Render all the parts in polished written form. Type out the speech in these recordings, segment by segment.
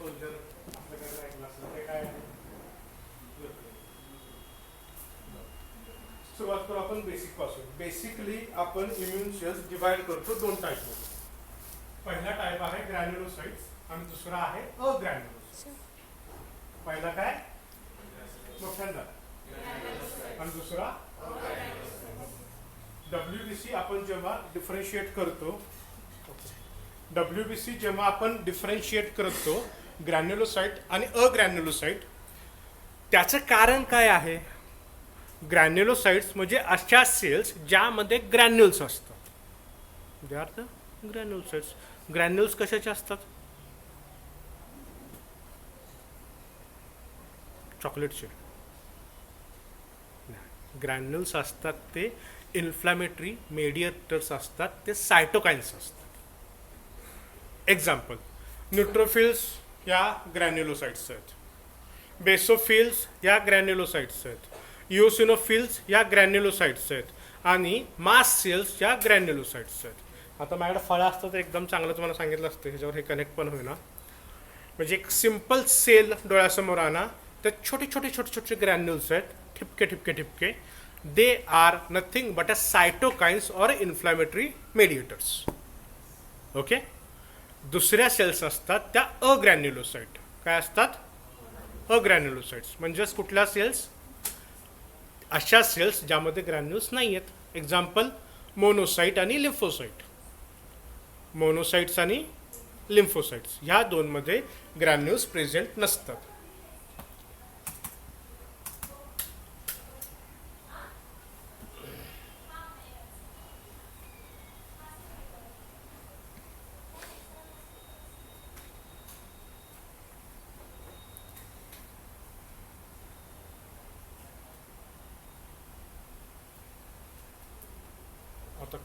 Soldier आपल्याकडे ऐकलं असेल ते काय आहे? सुरुवात करू आपण बेसिक पासून. बेसिकली आपण इम्युन सेल्स डिवाइड करतो दोन टाईपमध्ये. पहिला टाईप आहे ग्रॅन्युलोसाइट्स आणि दुसरा आहे अग्रॅन्युलोसाइट्स. पहिला काय मोठ्यांदा आणि दुसरा WBC. आपण जेव्हा डिफरन्शिएट करतो WBC जेव्हा आपण डिफरन्शिएट करतो ग्रॅन्युलोसाइट आणि अग्रॅन्युलोसाइट, त्याचं कारण काय आहे? ग्रॅन्युलोसाइट्स म्हणजे अशा सेल्स ज्यामध्ये ग्रॅन्युल्स असतात. They are the granulocytes. Granules कशाचे असतात? चॉकलेटचे. ग्रॅन्युल्स असतात ते इन्फ्लॅमेटरी मेडिएटर्स असतात, ते सायटोकाइन्स असतात. एक्झाम्पल, न्यूट्रोफिल्स या ग्रॅन्युलोसाइट्स आहेत, बेसोफिल्स या ग्रॅन्युलोसाइट्स आहेत, इओसिनोफिल्स या ग्रॅन्युलोसाइट्स आहेत आणि मास सेल्स या ग्रॅन्युलोसाइट्स आहेत. आता माझ्याकडे फळं असतं तर एकदम चांगलं तुम्हाला सांगितलं असतं, ह्याच्यावर हे कनेक्ट पण होईना. म्हणजे एक सिम्पल सेल डोळ्यासमोर आणा, तर छोटे छोटे छोटे छोटे ग्रॅन्युल्स आहेत, ठिपके ठिपके ठिपके. They are nothing but a cytokines or inflammatory mediators. Okay. दुसऱ्या सेल्स असतात त्या अग्रॅन्युलोसाइट. काय असतात? अग्रॅन्युलोसाइट्स. म्हणजेच कुठल्या सेल्स? अशा सेल्स ज्यामध्ये ग्रॅन्युल्स नाही आहेत. एक्झाम्पल, मोनोसाइट आणि लिम्फोसाइट. मोनोसाइट्स आणि लिम्फोसाइट्स ह्या दोनमध्ये ग्रॅन्युल्स प्रेझेंट नसतात. आता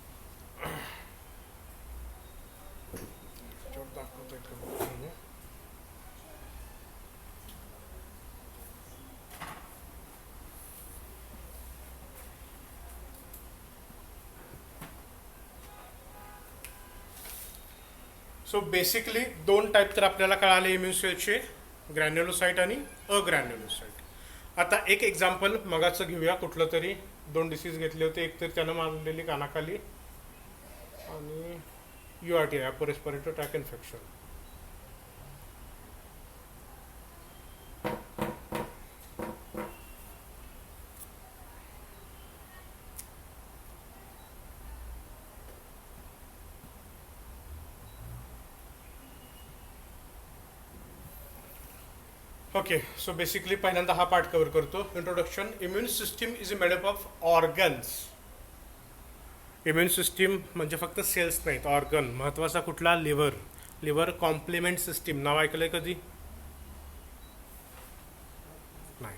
सो बेसिकली दोन टाईप तर आपल्याला कळाले इम्युन सेलचे, ग्रॅन्युलोसाइट आणि अग्रॅन्युलोसाइट. आता एक एक्झाम्पल मगाचं घेऊया. कुठलं तरी दोन डिसीज घेतले होते. एक तर त्यानं मारलेली कानाखाली आणि URTI, upper respiratory tract infection. Okay. So basically पहिल्यांदा हा पार्ट कव्हर करतो. Introduction. Immune system is made up of organs. Immune system म्हणजे फक्त सेल्स नाहीत, ऑर्गन. महत्त्वाचा कुठला? लिव्हर. Liver complement system. नाव ऐकलंय कधी? नाही.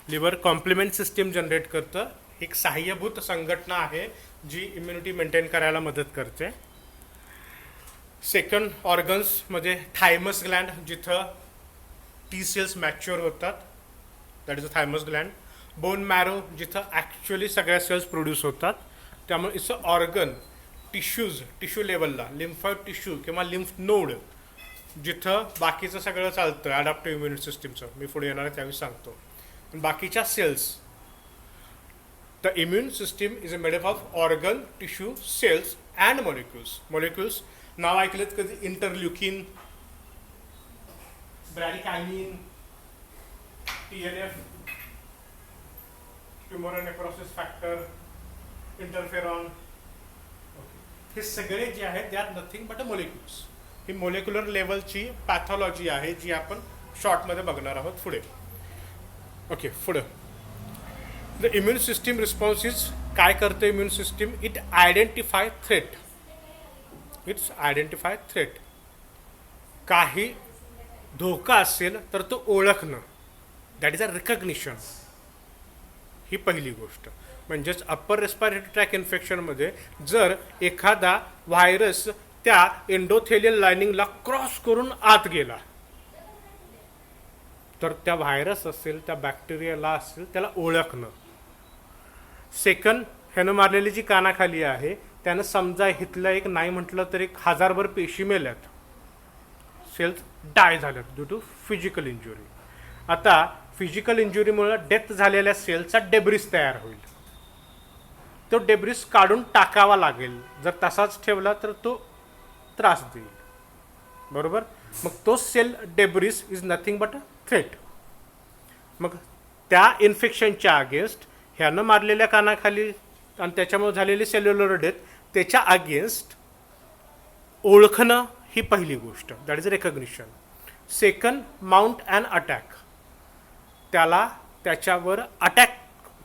लिव्हर कॉम्प्लिमेंट सिस्टीम जनरेट करतं. एक सहाय्यभूत संघटना आहे जी इम्युनिटी मेंटेन करायला मदत करते. सेकंड ऑर्गन्समध्ये थायमस ग्लँड, जिथं T सेल्स मॅच्युअर होतात, that is a thymus Gland. Bone marrow, जिथं ॲक्च्युअली सगळ्या सेल्स प्रोड्यूस होतात. त्यामुळे it's a organ. Tissues, tissue लेवलला लिम्फॉइड टिश्यू किंवा लिम्फ नोड, जिथं बाकीचं सगळं चालतं ॲडॅप्टिव्ह इम्युनिटी सिस्टीमचं. मी पुढे येणार आहे त्यावेळी सांगतो. बाकीच्या cells, the immune system is made up of organ, tissue, cells and molecules. Molecules नाव ऐकलेत कधी? Interleukin, bradykinin, TNF, tumour necrosis factor, interferon. हे सगळे जे आहेत they are nothing but a molecules. ही मॉलिक्युलर लेवलची पॅथॉलॉजी आहे जी आपण शॉर्टमध्ये बघणार आहोत पुढे. ओके, पुढं. The immune system response is, काय करतं immune system? It identify threat. It's identify threat. काही धोका असेल तर तो ओळखणं, दॅट इज अ रिकग्निशन. ही पहिली गोष्ट. म्हणजेच अप्पर रेस्पिरेटरी ट्रॅक इन्फेक्शनमध्ये जर एखादा व्हायरस त्या एंडोथेलियल लायनिंगला क्रॉस करून आत गेला तर त्या व्हायरस असेल, त्या बॅक्टेरियाला असेल, त्याला ओळखणं. सेकंड, ह्यानं मारलेली जी कानाखाली आहे त्यानं समजा इथलं एक नाही म्हटलं तर 1000 पेशी मेल्यात. सेल्स डाय झाल्यात ड्यू टू फिजिकल इंजुरी. आता फिजिकल इंजुरीमुळे डेथ झालेल्या सेलचा डेब्रिस तयार होईल. तो डेब्रिस काढून टाकावा लागेल. जर तसाच ठेवला तर तो त्रास देईल. बरोबर. मग तो cell debris is nothing but a threat. मग त्या इन्फेक्शनच्या अगेन्स्ट ह्यानं मारलेल्या कानाखाली आणि त्याच्यामुळे झालेली सेल्युलर डेथ त्याच्या अगेन्स्ट ओळखणं ही पहिली गोष्ट. That is recognition. Second, mount and attack. त्याला त्याच्यावर अटॅक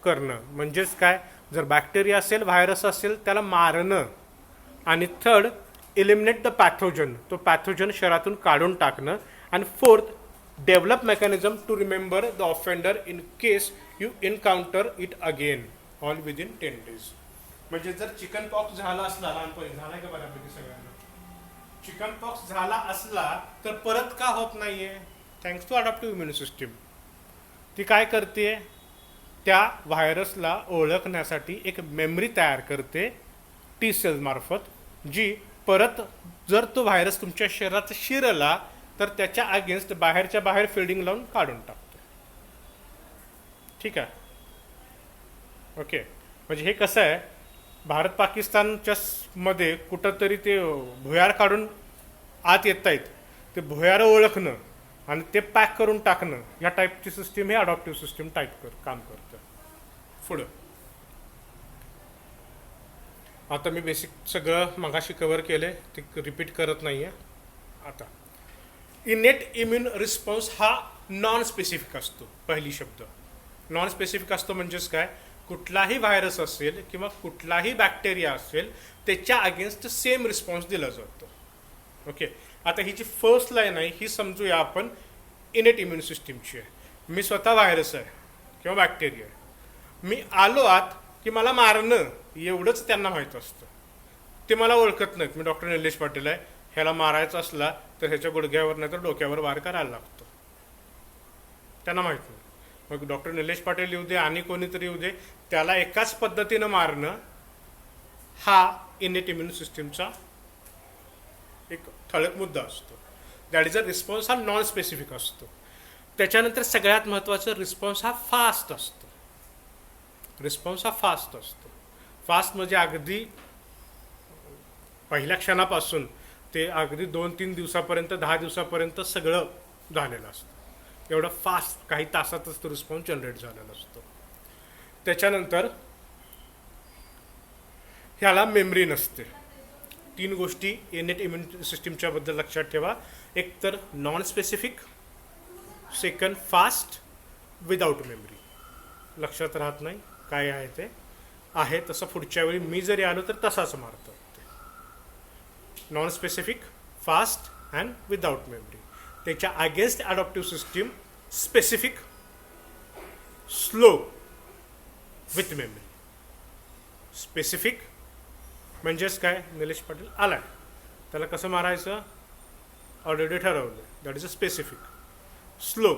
करणं म्हणजेच काय, जर बॅक्टेरिया असेल व्हायरस असेल त्याला मारणं. आणि थर्ड, एलिमिनेट द पॅथोजन. तो पॅथोजन शरीरातून काढून टाकणं. आणि fourth, develop mechanism to remember the offender in case you encounter it again all within 10 days. म्हणजे जर चिकन पॉक्स झाला असला लहानपणी, झाला का बऱ्यापैकी सगळ्यांना, चिकन पॉक्स झाला असला तर परत का होत नाहीये, thanks to adaptive immune system. ती काय करते, त्या व्हायरसला ओळखण्यासाठी एक मेमरी तयार करते टी सेल्स मार्फत, जी परत जर तो व्हायरस तुमच्या शरीरात शिरला तर त्याच्या अगेन्स्ट बाहेरच्या बाहेर फिल्डिंग लावून काढून टाकतो. ठीक आहे. ओके. म्हणजे हे कसं आहे, भारत पाकिस्तानच्या मध्ये कुठंतरी ते भुयार काढून आत येत आहेत, ते भुयारं ओळखणं आणि ते पॅक करून टाकणं, या टाईपची सिस्टीम हे अडॉप्टिव्ह सिस्टीम काम करतं. पुढं आता मी बेसिक सगळं मगाशी कव्हर केले, ते रिपीट करत नाही आहे. आता इनेट इम्युन रिस्पॉन्स हा नॉन स्पेसिफिक असतो. पहिली शब्द नॉन स्पेसिफिक असतो म्हणजेच काय, कुठलाही व्हायरस असेल किंवा कुठलाही बॅक्टेरिया असेल त्याच्या अगेन्स्ट सेम रिस्पॉन्स दिला जातो. ओके. आता ही जी फर्स्ट लाईन आहे ही समजूया आपण इनेट इम्युन सिस्टीमची आहे. मी स्वतः व्हायरस आहे किंवा बॅक्टेरिया आहे, मी आलो आत की मला मारणं एवढंच त्यांना माहीत असतं. ते मला ओळखत नाहीत. मी डॉक्टर निलेश पाटील आहे, ह्याला मारायचा असला तर ह्याच्या गुडघ्यावर नाही तर डोक्यावर वार करायला लागतो, त्यांना माहीत नाही. मग डॉक्टर निलेश पाटील येऊ दे आणि कोणीतरी येऊ दे, त्याला एकाच पद्धतीनं मारणं हा इनेट इम्युन सिस्टीमचा एक ठळक मुद्दा असतो. दॅट इज अ रिस्पॉन्स हा नॉन स्पेसिफिक असतो. त्याच्यानंतर सगळ्यात महत्त्वाचं, रिस्पॉन्स हा फास्ट असतो. रिस्पॉन्स हा फास्ट असतो. फास्ट म्हणजे अगदी पहिल्या क्षणापासून ते अगदी 2-3 दिवसापर्यंत 10 दिवसापर्यंत सगळं झालेलं असतं. एवढं फास्ट काही तासातच तो रिस्पॉन्स जनरेट झालेला असतो. त्याच्यानंतर ह्याला मेमरी नसते. 3 गोष्टी इनेट इम्युन सिस्टीमच्या बद्दल लक्षात ठेवा. एक तर non specific, second fast, without memory. लक्षात राहत नाही काय आहे ते, आहे तसं पुढच्या वेळी मी जरी आलो तर तसाच मारतो. Non specific, fast and without memory. त्याच्या against adaptive system specific, slow, with memory. Specific म्हणजेच काय, निलेश पाटील आलाय त्याला कसं मारायचं ऑलरेडी ठरवलं, that is a specific. Slow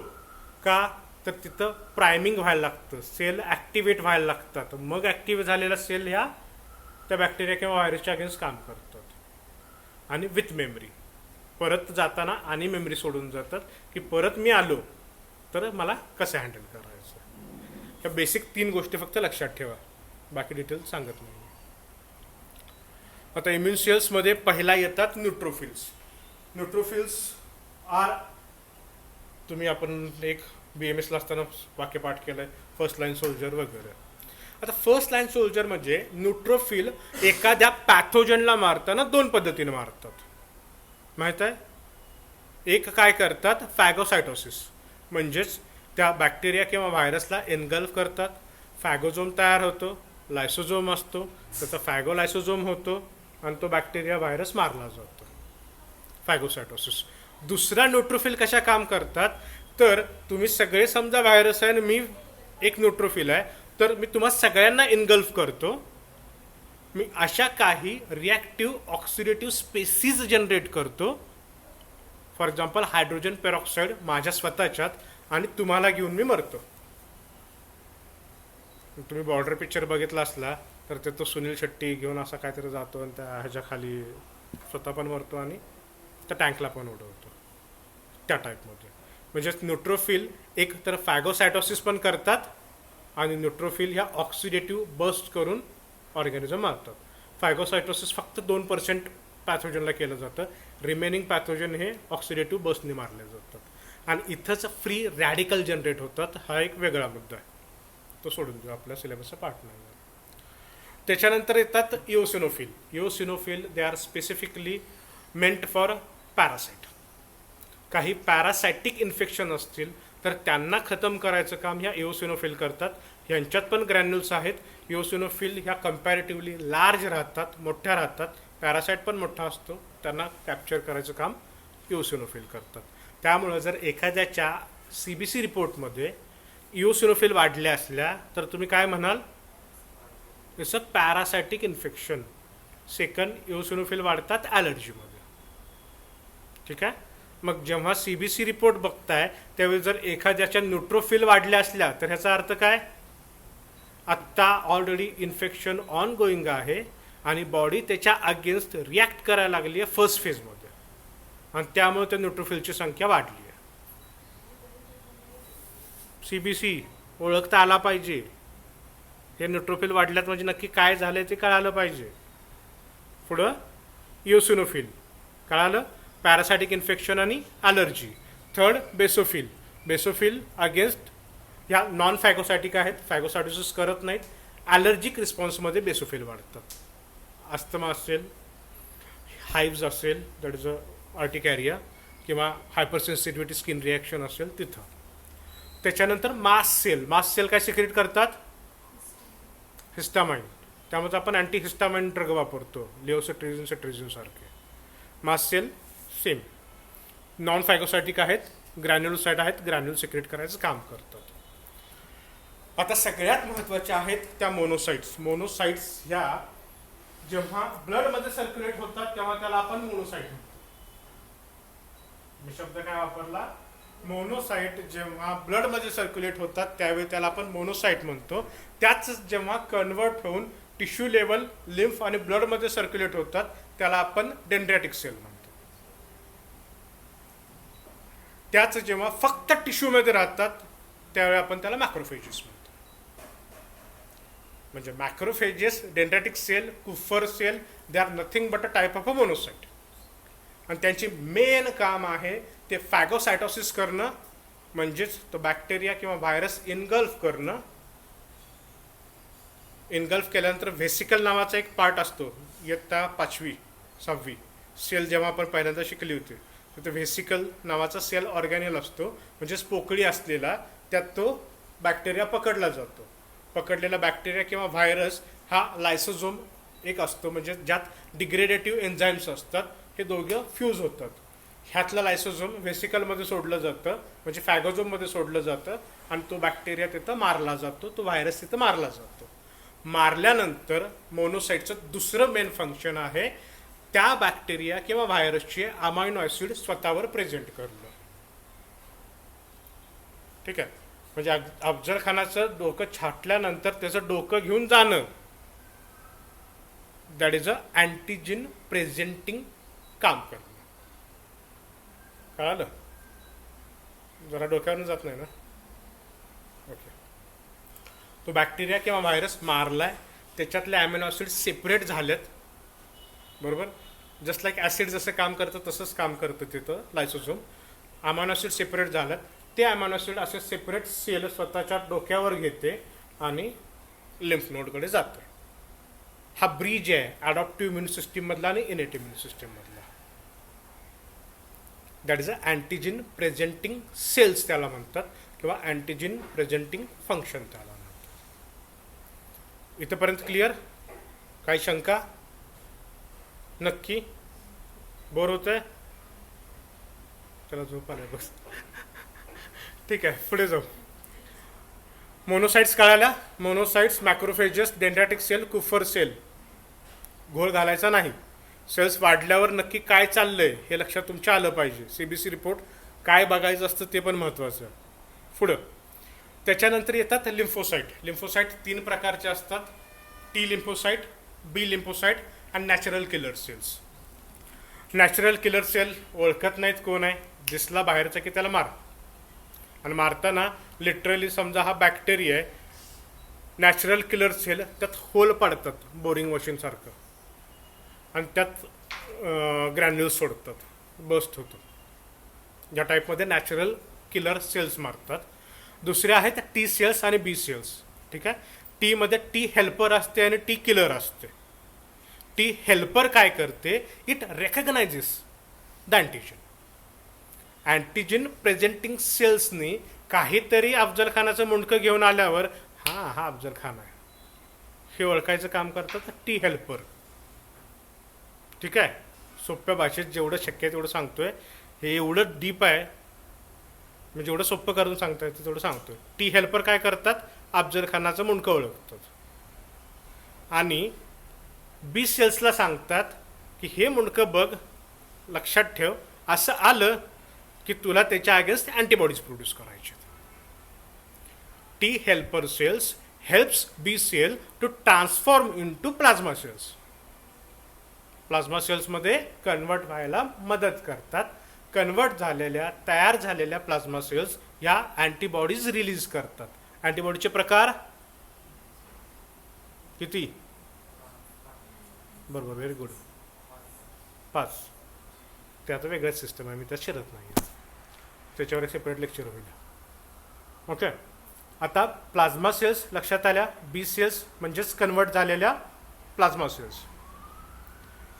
का, तर तिथं प्रायमिंग व्हायला लागतं, सेल ॲक्टिवेट व्हायला लागतात, मग ॲक्टिव्ह झालेला सेल ह्या त्या बॅक्टेरिया किंवा व्हायरसच्या अगेन्स्ट काम करतात. आणि विथ मेमरी, परत जाताना आणि मेमरी सोडून जातात की परत मी आलो तर मला कसं हँडल करायचं. ह्या बेसिक 3 गोष्टी फक्त लक्षात ठेवा, बाकी डिटेल्स सांगत नाही. आता इम्युन सेल्समध्ये पहिला येतात न्यूट्रोफिल्स. न्यूट्रोफिल्स आर, तुम्ही आपण एक BMSला असताना वाक्यपाठ केलं आहे, फर्स्ट लाईन सोल्जर वगैरे. आता फर्स्ट लाईन सोल्जर म्हणजे न्यूट्रोफिल एखाद्या पॅथोजनला मारताना 2 पद्धतीने मारतात, माहीत आहे. एक काय करतात, फॅगोसायटोसिस, म्हणजेच त्या बॅक्टेरिया किंवा व्हायरसला एनगल्फ करतात, फॅगोझोम तयार होतो, लायसोझोम असतो, त्याचा फॅगोलायसोझोम होतो आणि तो बॅक्टेरिया व्हायरस मारला जातो, फॅगोसायटोसिस. दुसरा न्यूट्रोफिल कशा काम करतात, तर तुम्ही सगळे समजा व्हायरस आहे आणि मी एक न्यूट्रोफिल आहे, तर मी तुम्हा सगळ्यांना इनगल्फ करतो. मी अशा काही रिॲक्टिव्ह ऑक्सिडेटिव्ह स्पेसीज जनरेट करतो, फॉर एक्झाम्पल हायड्रोजन पेरॉक्साईड माझ्या स्वतःच्यात, आणि तुम्हाला घेऊन मी मरतो. तुम्ही बॉर्डर पिक्चर बघितला असला तर ते तो सुनील शेट्टी घेऊन असा काहीतरी जातो आणि त्या ह्याच्या खाली स्वतः पण मरतो आणि त्या टँकला पण उडवतो. त्या टाईपमध्ये. म्हणजे न्यूट्रोफिल एक तर फॅगोसायटोसिस पण करतात आणि न्यूट्रोफिल ह्या ऑक्सिडेटिव्ह बस्ट करून ऑर्गॅनिझम मारतात. फॅगोसायटोसिस फक्त 2% पॅथोजनला केलं जातं, रिमेनिंग पॅथोजन हे ऑक्सिडेटिव्ह बसने मारले जातात. आणि इथंच फ्री रॅडिकल जनरेट होतात, हा एक वेगळा मुद्दा आहे, तो सोडून देऊ, आपल्या सिलेबसचा पार्ट नाही. त्याच्यानंतर येतात eosinophil. Eosinophil they are specifically meant for parasite. काही पॅरासायटिक इन्फेक्शन असतील तर त्यांना खतम करायचं काम ह्या इओसिनोफिल करतात. यांच्यात पण ग्रॅन्युल्स आहेत. इओसिनोफिल ह्या कम्पॅरेटिव्हली लार्ज राहतात, मोठ्या राहतात. पॅरासाइट पण मोठा असतो, त्यांना कॅप्चर करायचं काम इओसिनोफिल करतात. त्यामुळं जर एखाद्याच्या CBC रिपोर्टमध्ये इओसिनोफिल वाढल्या असल्या तर तुम्ही काय म्हणाल, it's a parasitic infection. Second, eosinophil वाढतात ॲलर्जीमध्ये. ठीक आहे. मग जेव्हा CBC रिपोर्ट बघताय त्यावेळी जर एखाद्याच्या न्यूट्रोफिल वाढल्या असल्या तर ह्याचा अर्थ काय, आत्ता ऑलरेडी इन्फेक्शन ऑन गोईंग आहे आणि बॉडी त्याच्या अगेन्स्ट रिॲक्ट करायला लागली आहे फर्स्ट फेजमध्ये, आणि त्यामुळे त्या न्यूट्रोफिलची संख्या वाढली आहे. CBC ओळखता आला पाहिजे. हे न्यूट्रोफिल वाढल्यात म्हणजे नक्की काय झालं ते कळालं पाहिजे. पुढं इओसिनोफिल कळालं, पॅरासायटिक इन्फेक्शन आणि allergy. Third, basophil. Basophil against ह्या नॉन फॅगोसायटिक आहेत, फॅगोसायटोसिस करत नाहीत. ॲलर्जिक रिस्पॉन्समध्ये बेसोफिल वाढतात. अस्थमा असेल, हाईव्ज असेल, दॅट इज अ अर्टिकॅरिया, किंवा हायपरसेन्सिटिव्हिटी स्किन रिॲक्शन असेल तिथं. त्याच्यानंतर मास्ट सेल. मास्ट सेल काय सिक्रेट करतात, हिस्टामाइन. त्यामुळे आपण अँटी हिस्टामाइन ड्रग वापरतो, लिओसेट्रिझिन सेट्रिझिन सारखे. Mast cell same non phagocytic आहेत, ग्रॅन्युलोसाइट आहेत, ग्रॅन्युल सिक्रेट करायचं काम करतात. आता सगळ्यात महत्त्वाच्या आहेत त्या मोनोसाइट्स. मोनोसाइट्स ह्या जेव्हा ब्लडमध्ये सर्क्युलेट होतात तेव्हा त्याला आपण मोनोसाइट म्हणतो. मी शब्द काय वापरला, मोनोसाइट. जेव्हा ब्लडमध्ये सर्क्युलेट होतात त्यावेळी त्याला आपण मोनोसाइट म्हणतो. त्याच जेव्हा कन्वर्ट होऊन टिश्यू लेवल, लिम्फ आणि ब्लडमध्ये सर्क्युलेट होतात त्याला आपण डेंड्रॅटिक सेल म्हणतो. त्याच जेव्हा फक्त टिश्यूमध्ये राहतात त्यावेळी आपण त्याला मॅक्रोफेजेस म्हणतो. म्हणजे macrophages, dendritic cell, Kupffer cell, they are nothing but a type of a monocyte. आणि त्यांची मेन काम आहे ते फॅगोसायटोसिस करणं, म्हणजेच तो बॅक्टेरिया किंवा व्हायरस इनगल्फ करणं. इनगल्फ केल्यानंतर व्हेसिकल नावाचा एक पार्ट असतो, इयत्ता 5वी 6वी सेल जेव्हा आपण पहिल्यांदा शिकली होती, तर व्हेसिकल नावाचा सेल ऑर्गॅनिल असतो, म्हणजेच पोकळी असलेला. त्यात तो बॅक्टेरिया पकडला जातो. पकडलेला बॅक्टेरिया किंवा व्हायरस हा लायसोझोम एक असतो, म्हणजे ज्यात डिग्रेडेटिव्ह एन्झाईम्स असतात, हे दोघं फ्यूज होतात. ह्यातलं लायसोझोम व्हेसिकलमध्ये सोडलं जातं, म्हणजे फॅगोझोममध्ये सोडलं जातं, आणि तो बॅक्टेरिया तिथं मारला जातो, तो व्हायरस तिथं मारला जातो. मारल्यानंतर मोनोसाइटचं दुसरं मेन फंक्शन आहे त्या बॅक्टेरिया किंवा व्हायरसचे अमायनो ॲसिड स्वतःवर प्रेझेंट करणं. ठीक आहे. म्हणजे अफजल खानाचं डोकं छाटल्यानंतर त्याचं डोकं घेऊन जाणं, that is a antigen presenting काम करणं. कळालं? जरा डोक्यावरून जात नाही ना? ओके. तो बॅक्टेरिया किंवा व्हायरस मारलाय, त्याच्यातले अॅमिनो ॲसिड सेपरेट झालेत, बरोबर. जस्ट लाईक ॲसिड जसं काम करतं तसंच काम करतं तिथं लायसोझोम. अमायनो ॲसिड सेपरेट झालं, ते अमायनो ॲसिड असे सेपरेट सेल स्वतःच्या डोक्यावर घेते आणि लिम्फ नोडकडे जातं. हा ब्रिज आहे ॲडॉप्टिव्ह इम्युन सिस्टीममधला आणि इनेट इम्युन सिस्टीममधला. That is a antigen presenting cells त्याला म्हणतात, किंवा अँटीजिन प्रेझेंटिंग फंक्शन त्याला म्हणतात. इथंपर्यंत क्लिअर? काही शंका? नक्की? बोर होतंय? त्याला झोप आलाय बस. ठीक आहे, पुढे जाऊ. मोनोसाइट्स कळाल्या. Monocytes, macrophages, dendritic cell, Kupffer sale. घोळ घालायचा नाही. सेल्स वाढल्यावर नक्की काय चाललंय हे लक्षात तुमच्या आलं पाहिजे. CBC रिपोर्ट काय बघायचं असतं ते पण महत्त्वाचं. पुढं त्याच्यानंतर येतात लिम्फोसाइट. लिम्फोसाइट 3 प्रकारचे असतात, T लिम्फोसाइट, B लिम्फोसाइट आणि natural killer cells. Natural killer cell ओळखत नाहीत कोण आहे, दिसला बाहेरचा की त्याला मार. आणि मारताना लिटरली समजा हा बॅक्टेरिया आहे, नॅचरल किलर सेल त्यात होल पाडतात बोरिंग मशीनसारखं आणि त्यात ग्रॅन्युल्स सोडतात, बस्ट होतो. ज्या टाईपमध्ये नॅचरल किलर सेल्स मारतात. दुसरे आहेत टी सेल्स आणि बी सेल्स. ठीक आहे. टीमध्ये टी हेल्पर असते आणि टी किलर असते. टी हेल्पर काय करते, it recognizes the antigen. Antigen presenting सेल्सनी काहीतरी अफजल खानाचं मुंडकं घेऊन आल्यावर हा अफजल खान आहे हे ओळखायचं काम करतात टी हेल्पर. ठीक आहे. सोप्या भाषेत जेवढं शक्य आहे तेवढं सांगतोय. हे एवढं डीप आहे, म्हणजे जेवढं सोपं करून सांगता येतं तेवढं सांगतोय. टी हेल्पर काय करतात, अफजल खानाचं मुंडकं ओळखतात आणि बी सेल्सला सांगतात की हे मुंडकं बघ, लक्षात ठेव, असं आलं की तुला त्याच्या अगेन्स्ट अँटीबॉडीज प्रोड्यूस करायचे. T helper cells helps B cell to transform into plasma cells. Plasma सेल्समध्ये कन्वर्ट व्हायला मदत करतात. कन्वर्ट झालेल्या, तयार झालेल्या प्लाझ्मा सेल्स या अँटीबॉडीज रिलीज करतात. अँटीबॉडीचे प्रकार किती? बरोबर, व्हेरी गुड, 5. ते आता वेगळंच सिस्टम आहे, मी त्यात शिरत नाही, त्याच्यावर एक सेपरेट लेक्चर होईल. ओके. आता प्लाझ्मा सेल्स लक्षात आल्या. बी सेल्स म्हणजेच कन्वर्ट झालेल्या plasma cells.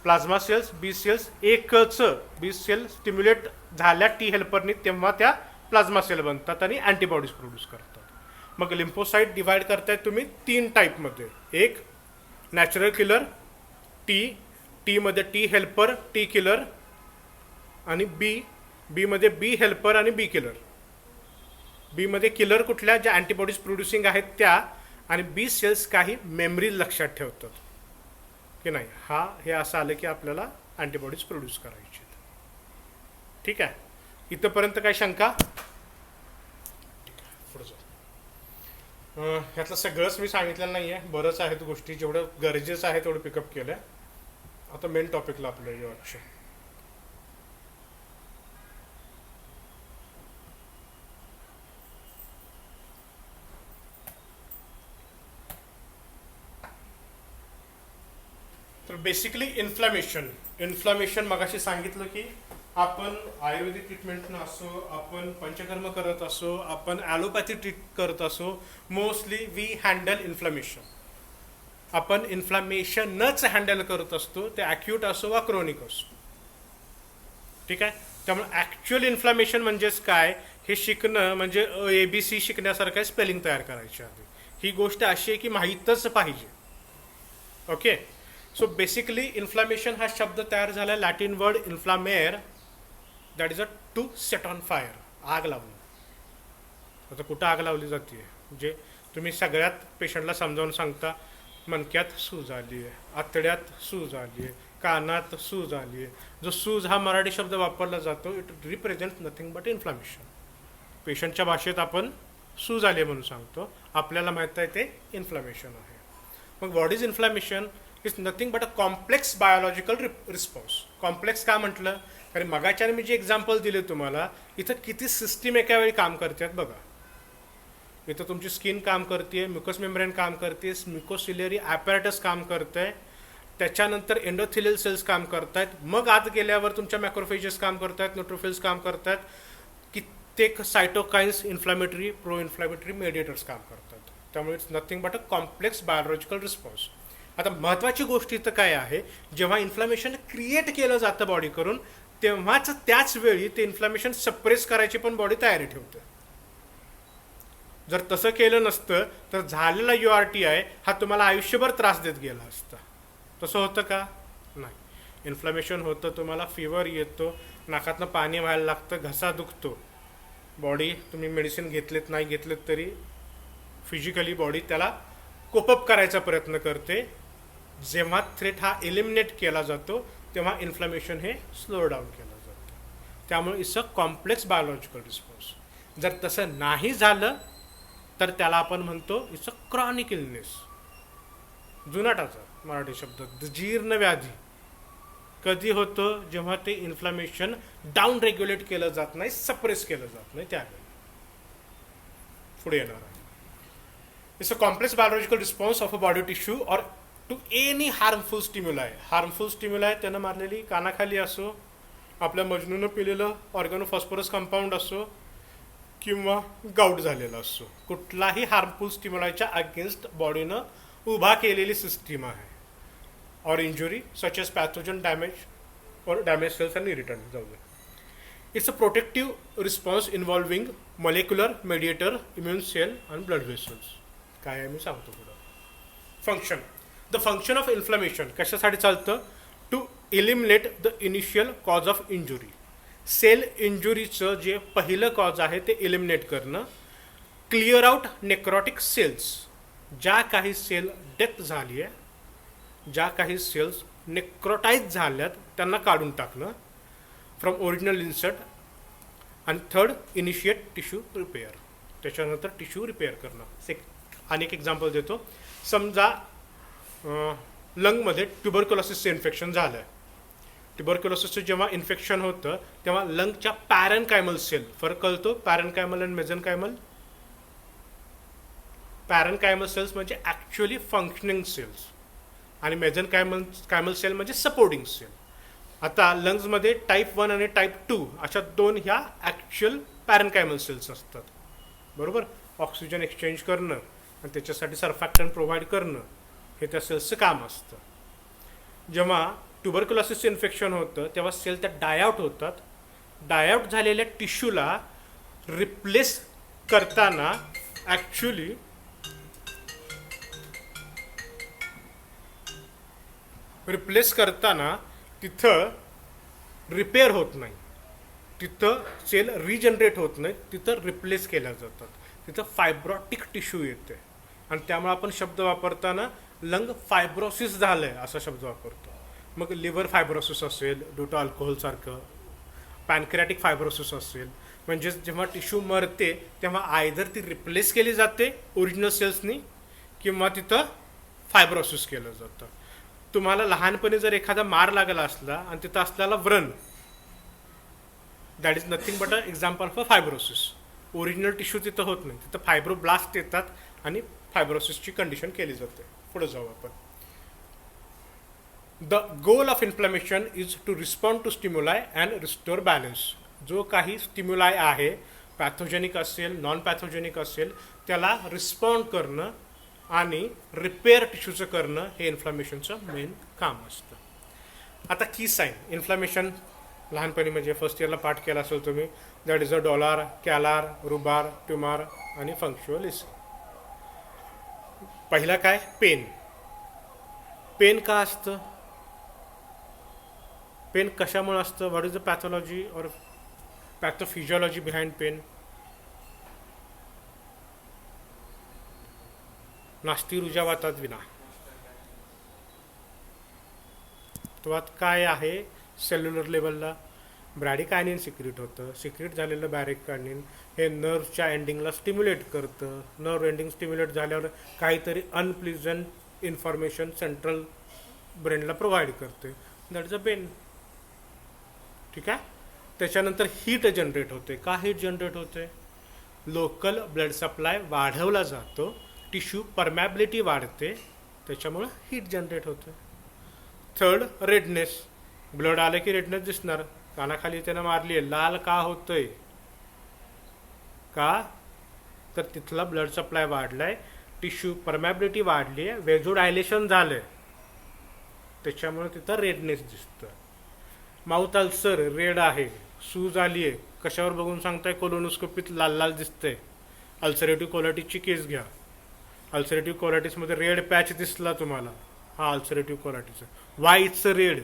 Plasma cells, B cells एकच. बी सेल स्टिम्युलेट झाल्या टी हेल्परनी तेव्हा त्या प्लाझ्मा सेल बनतात आणि अँटीबॉडीज प्रोड्यूस करतात. मग लिम्फोसाइट डिवाइड करताय तुम्ही 3 टाईपमध्ये. एक नॅचरल किलर टीमध्ये टी हेल्पर, टी किलर, आणि बीमध्ये बी हेल्पर आणि बी किलर. बीमध्ये किलर कुठल्या, ज्या अँटीबॉडीज प्रोड्युसिंग आहेत त्या, आणि बी सेल्स काही मेमरी लक्षात ठेवतात की नाही हे असं आलं की आपल्याला अँटीबॉडीज प्रोड्यूस करायची. ठीक आहे. इथंपर्यंत काय शंका? ह्यातलं सगळंच मी सांगितलेलं नाही आहे, बरंच आहेत गोष्टी, जेवढं गरजेचं आहे तेवढं पिकअप केलं. आता मेन टॉपिकला आपलं येऊया. तर बेसिकली इन्फ्लामेशन मगाशी सांगितलं की आपण आयुर्वेदिक ट्रीटमेंटनं असो, आपण पंचकर्म करत असो, आपण ॲलोपॅथी ट्रीट करत असो, मोस्टली वी हँडल इन्फ्लामेशन. आपण इन्फ्लामेशनच हँडल करत असतो, ते ॲक्यूट असो वा क्रोनिक असो. ठीक आहे. त्यामुळे ॲक्च्युअल इन्फ्लामेशन म्हणजेच काय हे शिकणं म्हणजे ABC शिकण्यासारखं आहे, स्पेलिंग तयार करायच्या आधी. ही गोष्ट अशी आहे की माहीतच पाहिजे. ओके. सो बेसिकली इन्फ्लामेशन हा शब्द तयार झाला Latin word inflammare, that is to set on fire, आग लावणं. आता कुठं आग लावली जाते, जे तुम्ही सगळ्यात पेशंटला समजावून सांगता, मणक्यात सूज आली आहे, आतड्यात सूज आली आहे, कानात सूज आली आहे. जो सूज हा मराठी शब्द वापरला जातो, it represent nothing but inflammation. पेशंटच्या भाषेत आपण सूज आली आहे म्हणून सांगतो, आपल्याला माहीत आहे ते इन्फ्लामेशन आहे. मग what is inflammation? It's nothing but a complex biological response. Complex का म्हटलं? कारण मगाच्याने मी जे एक्झाम्पल दिले तुम्हाला, इथं किती सिस्टीम एका वेळी काम करतात बघा. इथं तुमची स्किन काम करते, म्युकस मेम्ब्रेन काम करते, म्युकोसिलियरी ॲपॅरेटस काम करत आहे, त्याच्यानंतर एंडोथिलियल सेल्स काम करत आहेत, मग आत गेल्यावर तुमच्या मॅक्रोफेजेस काम करत आहेत, न्यूट्रोफिल्स काम करत आहेत, कित्येक सायटोकाइन्स, इन्फ्लामेटरी, प्रो इन्फ्लामेटरी मेडिएटर्स काम करतात. त्यामुळे it's nothing but a complex biological response. आता महत्त्वाची गोष्ट इथं काय आहे, जेव्हा इन्फ्लामेशन क्रिएट केलं जातं बॉडी करून, तेव्हाच त्याच वेळी ते इन्फ्लामेशन सप्रेस करायची पण बॉडी तयारी ठेवते. जर तसं केलं नसतं तर झालेला URTI हा तुम्हाला आयुष्यभर त्रास देत गेला असता. तसं होतं का? नाही. इन्फ्लामेशन होतं, तुम्हाला फिवर येतो, नाकातनं पाणी व्हायला लागतं, घसा दुखतो. बॉडी तुम्ही मेडिसिन घेतलेत नाही घेतलेत तरी फिजिकली बॉडी त्याला कोपअप करायचा प्रयत्न करते. जेव्हा थ्रेट हा एलिमिनेट केला जातो तेव्हा इन्फ्लामेशन हे स्लो डाऊन केलं जातं. त्यामुळे it's a complex biological response. जर तसं नाही झालं तर त्याला आपण म्हणतो इट्स अ क्रॉनिक इलनेस. जुनाटाचा मराठी शब्द जीर्ण व्याधी. कधी होतं जेव्हा ते इन्फ्लामेशन डाऊन रेग्युलेट केलं जात नाही, सप्रेस केलं जात नाही त्यावेळी. पुढे येणार आहे. It's a complex biological response of a body tissue or to any harmful stimuli. Harmful stimuli त्यानं मारलेली कानाखाली असो, आपल्या मजनूनं पिलेलं ऑर्गॅनोफॉस्फरस कंपाऊंड असो, किंवा गाऊट झालेला असो, कुठलाही हार्मफुल स्टिम्युलायच्या अगेन्स्ट बॉडीनं उभा केलेली सिस्टीम आहे. Or injury such as pathogen damage or damage cells and irritant जाऊ दे. It's a protective response involving molecular mediator, immune cell आणि ब्लड वेसल्स. काय आहे मी सांगतो पुढं. Function. The function of inflammation कशासाठी चालतं? To eliminate the initial cause of injury. Cell इंजुरीचं जे पहिलं कॉज आहे ते इलिमिनेट करणं. Clear out necrotic cells. ज्या काही सेल डेथ झाली आहे, ज्या काही सेल्स नेक्रोटाईज झाल्यात त्यांना काढून टाकणं फ्रॉम ओरिजिनल इन्सर्ट. आणि थर्ड, इनिशिएट टिश्यू रिपेअर. त्याच्यानंतर टिश्यू रिपेअर करणं. अनेक एक्झाम्पल देतो. समजा लंगमध्ये ट्युबरक्युलोसिसचं इन्फेक्शन झालं आहे. ट्युबरक्युलोसिसचं जेव्हा इन्फेक्शन होतं तेव्हा लंगच्या पॅरेनकायमल सेल, फरक कळतो पॅरेनकायमल आणि मेझनकायमल. पॅरेनकायमल सेल्स म्हणजे ॲक्च्युअली फंक्शनिंग सेल्स आणि मेझनकायमल सेल म्हणजे सपोर्टिंग सेल. आता लंग्समध्ये टाईप 1 आणि टाईप 2 अशा दोन ह्या ॲक्च्युअल पॅरेनकायमल सेल्स असतात. बरोबर. ऑक्सिजन एक्सचेंज करणं आणि त्याच्यासाठी सर्फॅक्टंट प्रोव्हाइड करणं हे त्या सेल्सचं काम असतं. जेव्हा ट्युबरक्युलोसिसचं इन्फेक्शन होतं तेव्हा सेल त्या डायआउट होतात. डायआउट झालेल्या टिश्यूला रिप्लेस करताना ॲक्च्युली तिथं रिपेअर होत नाही, तिथं सेल रिजनरेट होत नाही, तिथं रिप्लेस केल्या जातात. तिथं फायब्रॉटिक टिश्यू येते आणि त्यामुळे आपण शब्द वापरताना लंग फायब्रोसिस झालं आहे असा शब्द वापरतो. मग लिव्हर फायब्रोसिस असेल ड्यू टू अल्कोहोलसारखं, पॅनक्रियाटिक फायब्रोसिस असेल, म्हणजे जेव्हा टिश्यू मरते तेव्हा आयदर ती रिप्लेस केली जाते ओरिजिनल सेल्सनी किंवा तिथं फायब्रोसिस केलं जातं. तुम्हाला लहानपणी जर एखादा मार लागला असला आणि तिथं असलेला व्रण, that is nothing but a example for fibrosis. Original tissue तिथं होत नाही, तिथं फायब्रोब्लास्ट येतात आणि फायब्रोसिसची कंडिशन केली जाते. पुढे जाऊ आपण. The goal of inflammation is to respond to stimuli and restore balance. जो काही स्टिम्युलाय आहे, पॅथोजेनिक असेल नॉन पॅथोजेनिक असेल, त्याला रिस्पॉन्ड करणं आणि रिपेअर टिश्यूचं करणं हे इन्फ्लमेशनचं मेन काम असतं. आता की साईन इन्फ्लमेशन लहानपणी म्हणजे फर्स्ट इयरला पाठ केला असेल तुम्ही. दॅट इज अ डॉलार, कॅलार, रुबार, ट्युमार आणि फंक्च्युअलिस. पहिला काय? पेन. पेन का असतं? पेन कशामुळे असतं? व्हॉट इज द पॅथॉलॉजी और पॅथोफिजिओलॉजी बिहाइंड पेन? नास्ती रुजावातात विना. तो आता काय आहे? सेल्युलर लेवलला ब्रॅडिकायनिन सिक्रेट होतं. सिक्रेट झालेलं ब्रॅडिकायनिन हे नर्वच्या एंडिंगला स्टिम्युलेट करतं. नर्व एंडिंग स्टिम्युलेट झाल्यावर काहीतरी अनप्लिजंट इन्फॉर्मेशन सेंट्रल ब्रेनला प्रोव्हाइड करते. That is a pain. ठीक आहे. त्याच्यानंतर हीट जनरेट होते. का हीट जनरेट होते? लोकल ब्लड सप्लाय वाढवला जातो, टिश्यू परमॅबिलिटी वाढते, त्याच्यामुळं हीट जनरेट होते. Third, redness. ब्लड आलं की रेडनेस दिसणार. कानाखाली त्यानं मारली आहे, लाल का होतंय? का? तर तिथला ब्लड सप्लाय वाढलाय, टिश्यू परमॅबिलिटी वाढली आहे, वेझोडायलेशन झालंय, त्याच्यामुळे तिथं रेडनेस दिसतं. माउथ अल्सर रेड आहे, सूज आली आहे, कशावर बघून सांगताय? कोलोनोस्कोपीत लाल लाल दिसतंय. अल्सरेटिव्ह कोलायटिसची केस घ्या. अल्सरेटिव्ह कोलायटिसमध्ये रेड पॅच दिसला तुम्हाला, हा अल्सरेटिव्ह कोलायटिस आहे. Why it's red?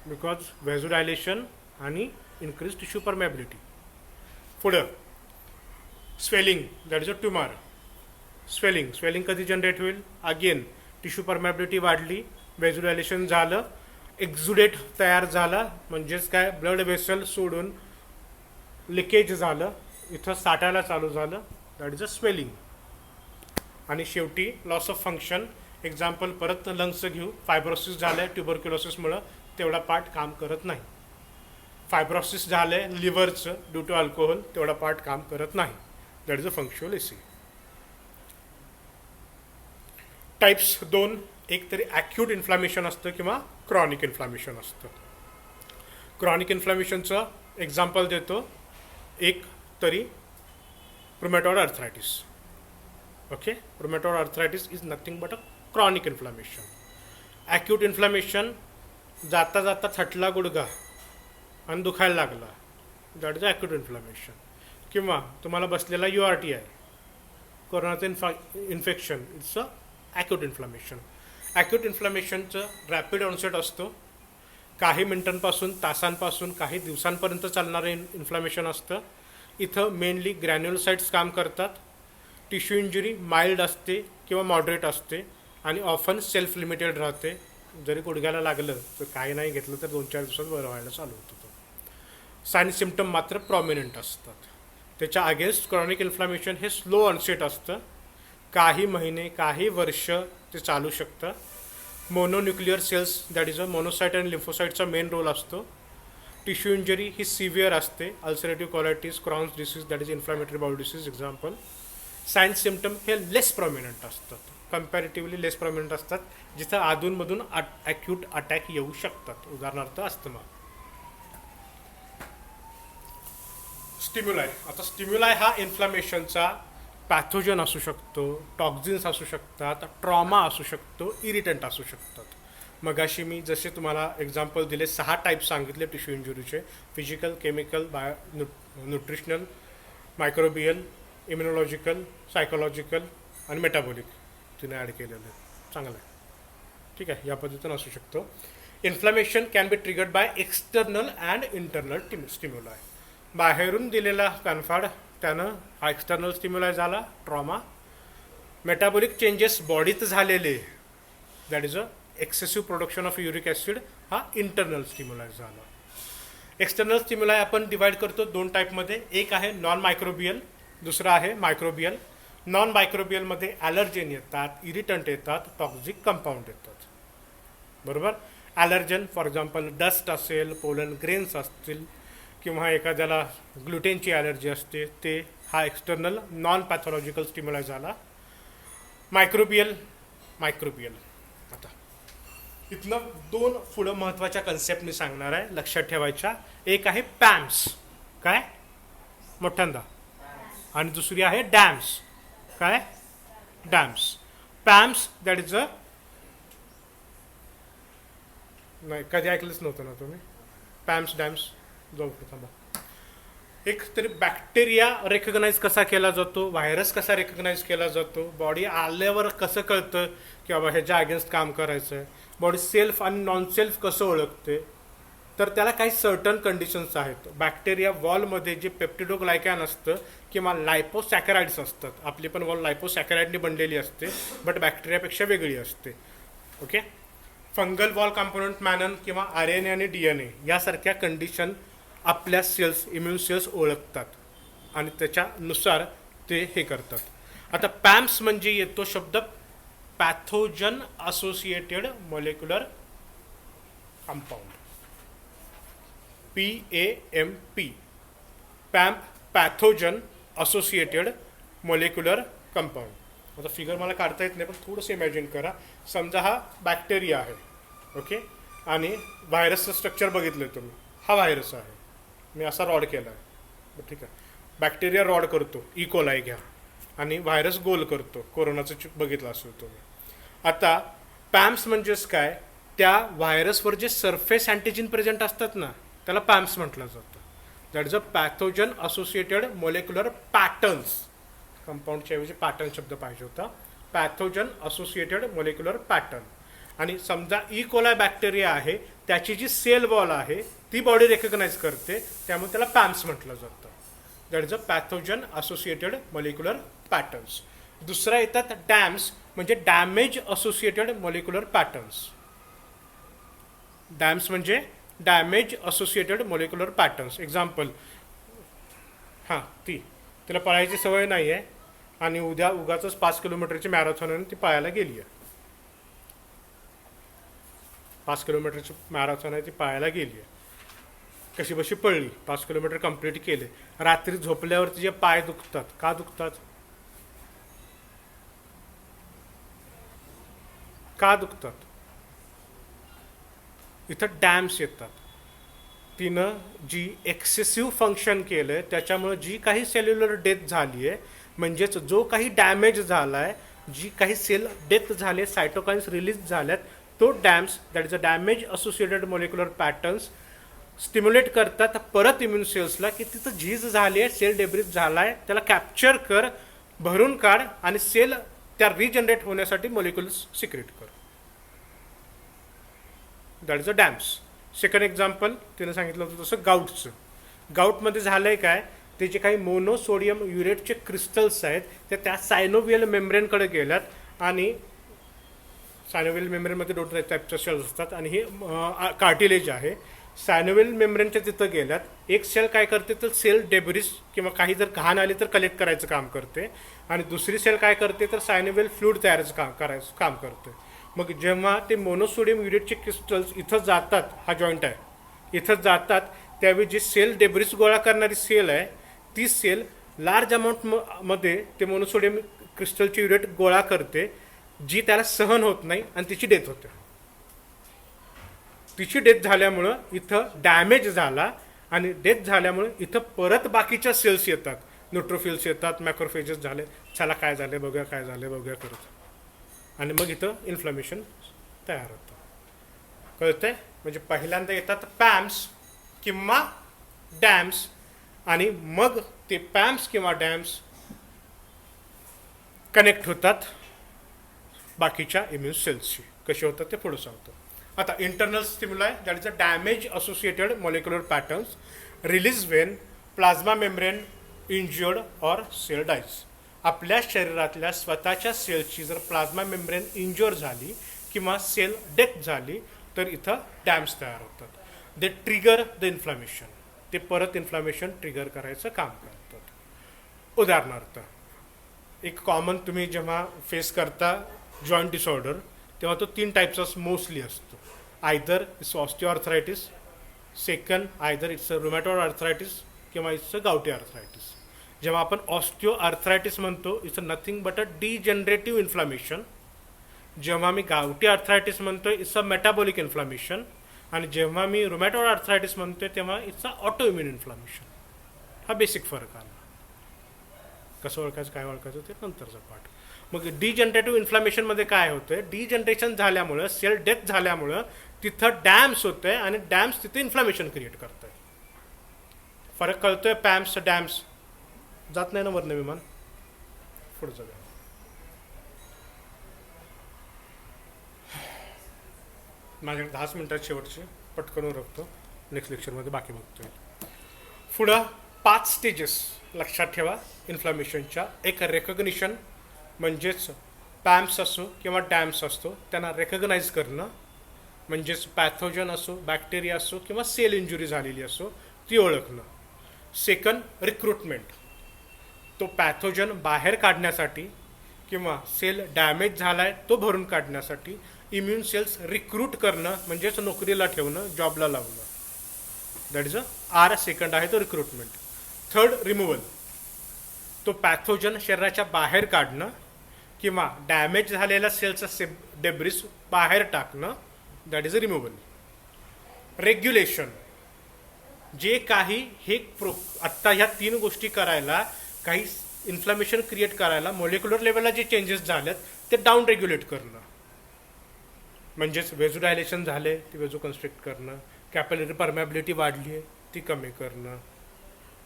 बिकॉज व्हेझोडायलेशन आणि इन्क्रीज टिश्यू परमॅबिलिटी. पुढं swelling. That is a tumour. Swelling कधी जनरेट होईल? अगेन टिश्यू परमॅबिलिटी वाढली, व्हेझोडायलेशन झालं, एक्झुडेट तयार झाला, म्हणजेच काय? ब्लड वेसल सोडून लिकेज झालं, इथं साठायला चालू झालं. That is a swelling. आणि शेवटी लॉस ऑफ फंक्शन. एक्झाम्पल परत लंग्सचं घेऊ. फायब्रोसिस झालं आहे ट्युबरक्युलोसिसमुळं, तेवढा पार्ट काम करत नाही. फायब्रोसिस झाले लिव्हरचं ड्यू टू अल्कोहोल, तेवढा पार्ट काम करत नाही. दॅट इज अ फंक्शुअल एसी. टाईप्स दोन, एक तरी ॲक्यूट इन्फ्लामेशन असतं किंवा क्रॉनिक इन्फ्लामेशन असतं. क्रॉनिक इन्फ्लामेशनचं एक्झाम्पल देतो. एक तरी rheumatoid arthritis. Okay, rheumatoid arthritis is nothing but a chronic inflammation. Acute inflammation, जाता जाता थटला गुडघा आणि दुखायला लागला, दॅट इज ॲक्यूट इन्फ्लामेशन. किंवा तुम्हाला बसलेला URTI, कोरोनाचं infection, it's a acute inflammation. Acute इन्फ्लामेशनचं रॅपिड ऑनसेट असतो. काही मिनिटांपासून, तासांपासून, काही दिवसांपर्यंत चालणारं इन्फ्लामेशन असतं. इथं मेनली ग्रॅन्युलोसाइट्स काम करतात. टिश्यू इंजुरी माइल्ड असते किंवा मॉडरेट असते आणि ऑफन सेल्फ लिमिटेड राहते. जरी गुडघ्याला लागलं तर काही नाही घेतलं तर 2-4 दिवसात बरं व्हायला चालू होतं. साइन सिम्पटम मात्र प्रॉमिनंट असतात. त्याच्या अगेन्स्ट क्रॉनिक इन्फ्लामेशन हे स्लो ऑनसेट असतं. काही महिने, काही वर्ष ते चालू शकतं. Mononuclear cells, that is a monocyte आणि लिम्फोसाइटचा मेन रोल असतो. टिश्यू इंजरी ही सिव्हिअर असते. Ulcerative colitis, Crohn's disease, that is inflammatory bowel disease example. Sign symptom हे लेस प्रॉमिनंट असतात, कम्पॅरेटिव्हली लेस प्रॉमिनंट असतात, जिथं अधूनमधून ॲक्यूट अटॅक येऊ शकतात. उदाहरणार्थ अस्थमा. स्टिम्युलाय. आता स्टिम्युलाय हा इन्फ्लामेशनचा पॅथोजन असू शकतो, टॉक्झिन्स असू शकतात, ट्रॉमा असू शकतो, इरिटंट असू शकतात. मगाशी मी जसे तुम्हाला एक्झाम्पल दिले 6 टाईप सांगितले टिश्यू इंजुरीचे: physical, chemical, nutritional, microbial, immunological, psychological आणि मेटाबॉलिक. तिने ॲड केलेलं आहे. चांगलं आहे. ठीक आहे, या पद्धतीनं असू शकतो. Inflammation can be triggered by external and internal stimuli. बाहेरून दिलेला कन्फाड, त्यानं हा एक्सटर्नल स्टिम्युलाय झाला, ट्रॉमा. मेटाबॉलिक चेंजेस बॉडीत झालेले, that is a excessive production of uric acid, हा इंटरनल स्टिम्युलाय झाला. एक्सटर्नल स्टिम्युलाय आपण डिवाइड करतो 2 टाईपमध्ये. एक आहे नॉन मायक्रोबियल, दुसरा आहे मायक्रोबियल. नॉन मायक्रोबियलमध्ये ॲलर्जेन येतात, इरिटंट येतात, टॉक्झिक कंपाऊंड येतात. बरोबर. ॲलर्जन फॉर एक्झाम्पल डस्ट असेल, पोलन ग्रेन्स असतील, किंवा एखाद्याला ग्लुटेनची ॲलर्जी असते, ते हा एक्सटर्नल नॉन पॅथॉलॉजिकल स्टिम्युलाय झाला. मायक्रोबियल. आता इथनं 2 पुढं महत्त्वाच्या कन्सेप्ट मी सांगणार आहे, लक्षात ठेवायच्या. एक आहे पॅम्स, काय मोठ्यांदा, आणि दुसरी आहे डॅम्स, काय डॅम्स. पॅम्स दॅट इज अ, नाही कधी ऐकलंच नव्हतं ना तुम्ही पॅम्स डॅम्स. जाऊ थांबा. एक तरी बॅक्टेरिया रेकग्नाइज कसा केला जातो, व्हायरस कसा रेकग्नाइज केला जातो, बॉडी आल्यावर कसं कळतं की बाबा ह्याच्या अगेन्स्ट काम करायचं आहे, बॉडी सेल्फ आणि नॉन सेल्फ कसं ओळखते, तर त्याला काही सर्टन कंडिशन्स आहेत. बॅक्टेरिया वॉलमध्ये जे पेप्टिडोग्लायकॅन असतं किंवा लायपोसॅकराइड्स असतात. आपली पण वॉल लायपोसॅकराइडने बनलेली असते, बट बॅक्टेरियापेक्षा वेगळी असते. Okay. Fungal wall component Menon किंवा RNA आणि DNA यासारख्या कंडिशन आपल्या सेल्स, इम्युन सेल्स ओळखतात आणि त्याच्यानुसार ते हे करतात. आता पॅम्स म्हणजे येतो शब्द pathogen associated molecular compound, PAMP. PAMP, pathogen associated molecular compound. आता फिगर मला काढता येत नाही, पण थोडंसं इमॅजिन करा. समजा हा बॅक्टेरिया आहे, ओके, आणि व्हायरसचं स्ट्रक्चर बघितलं तुम्ही. हा व्हायरस आहे, मी असा रॉड केला आहे, ठीक आहे. बॅक्टेरिया रॉड करतो, इकोलाई घ्या, आणि व्हायरस गोल करतो, कोरोनाचं बघितलं असेल तुम्ही. आता पॅम्प्स म्हणजेच काय, त्या व्हायरसवर जे सरफेस अँटीजन प्रेझेंट असतात ना, त्याला पॅम्प्स म्हटलं जातं. That is a pathogen associated molecular patterns. कंपाऊंडच्या ऐवजी पॅटर्न शब्द पाहिजे होता. Pathogen associated molecular pattern. आणि समजा कोलाई बॅक्टेरिया आहे, त्याची जी सेल वॉल आहे ती बॉडी रेकग्नाइज करते, त्यामुळे त्याला पॅम्प्स म्हटलं जातं. That is a pathogen associated molecular patterns. दुसरा येतात डॅम्स, म्हणजे damage associated molecular patterns. DAMPs म्हणजे damage associated molecular patterns. Example, हां, तिला पळायची सवय नाही आहे आणि उद्या उगाच 5 किलोमीटरची मॅरेथॉन ती पळायला गेली आहे. 5 किलोमीटरची मॅरेथॉन आहे ती पळायला गेली आहे. कशी बशी पळली, 5 किलोमीटर कंप्लीट केले. रात्री झोपल्यावर तिचे पाय दुखतात. का दुखतात? का दुखतात? इथं डॅम्स येतात. तिनं जी एक्सेसिव्ह फंक्शन केलं आहे त्याच्यामुळे जी काही सेल्युलर डेथ झाली आहे, म्हणजेच जो काही डॅमेज झाला आहे, जी काही सेल डेथ झाले, सायटोकाइन्स रिलीज झाल्यात, तो dams, that is a damage associated molecular patterns stimulate करतात परत इम्युन सेल्सला की तिथं झीज झाली आहे, सेल डेब्रिज झाला आहे, त्याला कॅप्चर कर, भरून काढ आणि सेल त्या रिजनरेट होण्यासाठी मॉलिक्युल्स सिक्रेट कर. That is a dams. Second example तिने सांगितलं होतं तसं गाऊटचं. गाऊटमध्ये झालं आहे काय, ते जे काही मोनोसोडियम युरेटचे क्रिस्टल्स आहेत ते त्या सायनोवियल मेम्ब्रेनकडे गेल्यात आणि सायनोवियल मेम्ब्रेनमध्ये 2 टाईपच्या सेल्स असतात आणि हे कार्टिलेज आहे. सायनोवियल मेम्ब्रेनच्या तिथं गेल्यात. एक सेल काय करते तर सेल डेब्रिस किंवा काही जर घाण आली तर कलेक्ट करायचं काम करते आणि दुसरी सेल काय करते तर सायनोवियल फ्लूइड तयाराचं काम करते. मग जेव्हा ते मोनोसोडियम युरेटचे क्रिस्टल्स इथं जातात, हा जॉईंट आहे, इथं जातात त्यावेळी जी सेल डेब्रिस गोळा करणारी सेल आहे ती सेल लार्ज अमाऊंटमध्ये ते मोनोसोडियम क्रिस्टलचे युरेट गोळा करते, जी त्याला सहन होत नाही आणि तिची डेथ होते. तिची डेथ झाल्यामुळं इथं डॅमेज झाला आणि डेथ झाल्यामुळं इथं परत बाकीच्या सेल्स येतात, न्यूट्रोफिल्स येतात, मॅक्रोफेजेस झाले, चला काय झाले बघूया, काय झाले बघूया करत, आणि मग इथं इन्फ्लमेशन तयार होतं. कळतंय? म्हणजे पहिल्यांदा येतात पॅम्स किंवा डॅम्स आणि मग ते पॅम्स किंवा डॅम्स कनेक्ट होतात बाकीच्या इम्युन सेल्सशी. कसे होतात ते पुढे सांगतो. आता internal stimuli, that is a damage associated molecular patterns release when plasma membrane injured or cell dies. आपल्या शरीरातल्या स्वतःच्या सेलची जर प्लाझ्मा मेम्ब्रेन इंज्युअर झाली किंवा सेल डेथ झाली तर इथं डॅम्स तयार होतात. दे ट्रिगर द इन्फ्लामेशन. ते परत इन्फ्लामेशन ट्रिगर करायचं काम करतात. उदाहरणार्थ एक कॉमन तुम्ही जेव्हा फेस करता जॉईंट डिसऑर्डर तेव्हा तो 3 टाईप्सचा मोस्टली असतो. Either it's osteoarthritis, second either it's a rheumatoid arthritis किंवा इट्स अ गाउटी आर्थरायटिस. जेव्हा आपण ऑस्टिओआर्थरायटिस म्हणतो it's nothing but a degenerative inflammation. जेव्हा मी गाउटी आर्थरायटिस म्हणतो इट्स अ मेटाबॉलिक इन्फ्लामेशन. आणि जेव्हा मी रुमॅटॉइड आर्थरायटिस म्हणतोय तेव्हा it's a auto immune inflammation. हा बेसिक फरक आला. कसं ओळखायचं, काय ओळखायचं ते नंतरचा पार्ट. मग डिजनरेटिव्ह इन्फ्लामेशनमध्ये काय होतं, डिजनरेशन झाल्यामुळं, सेल डेथ झाल्यामुळं तिथं डॅम्स होतंय आणि डॅम्स तिथे इन्फ्लामेशन क्रिएट करत आहे. फरक कळतोय? पॅम्स डॅम्स जात नाही ना वरनं विमान, पुढं जाऊया. माझ्याकडे 10 मिनिटात शेवटचे पटकन उरकतो, नेक्स्ट लेक्चरमध्ये बाकी बघतोय. पुढं 5 स्टेजेस लक्षात ठेवा इन्फ्लामेशनच्या. एक रेकग्निशन, म्हणजेच पॅम्स असो किंवा डॅम्स असतो त्यांना रेकग्नाइज करणं, म्हणजेच पॅथोजन असो, बॅक्टेरिया असो किंवा सेल इंजुरी झालेली असो ती ओळखणं. सेकंड रिक्रुटमेंट, तो पॅथोजन बाहेर काढण्यासाठी किंवा सेल डॅमेज झाला आहे तो भरून काढण्यासाठी इम्युन सेल्स रिक्रूट करणं, म्हणजेच नोकरीला ठेवणं, जॉबला लावणं. दॅट इज आर सेकंड आहे तो रिक्रुटमेंट. थर्ड रिमूव्हल, तो पॅथोजन शरीराच्या बाहेर काढणं किंवा डॅमेज झालेल्या सेलचा डेब्रिस बाहेर टाकणं, that is a removal. Regulation, जे काही हे आत्ता ह्या 3 गोष्टी करायला, काही इन्फ्लामेशन क्रिएट करायला मॉलिक्युलर लेवलला जे चेंजेस झालेत ते डाऊन रेग्युलेट करणं, म्हणजेच वेझोडायलेशन झाले ते वेझो कन्स्ट्रिक्ट करणं, कॅपिलरी परमॅबिलिटी वाढली आहे ती कमी करणं,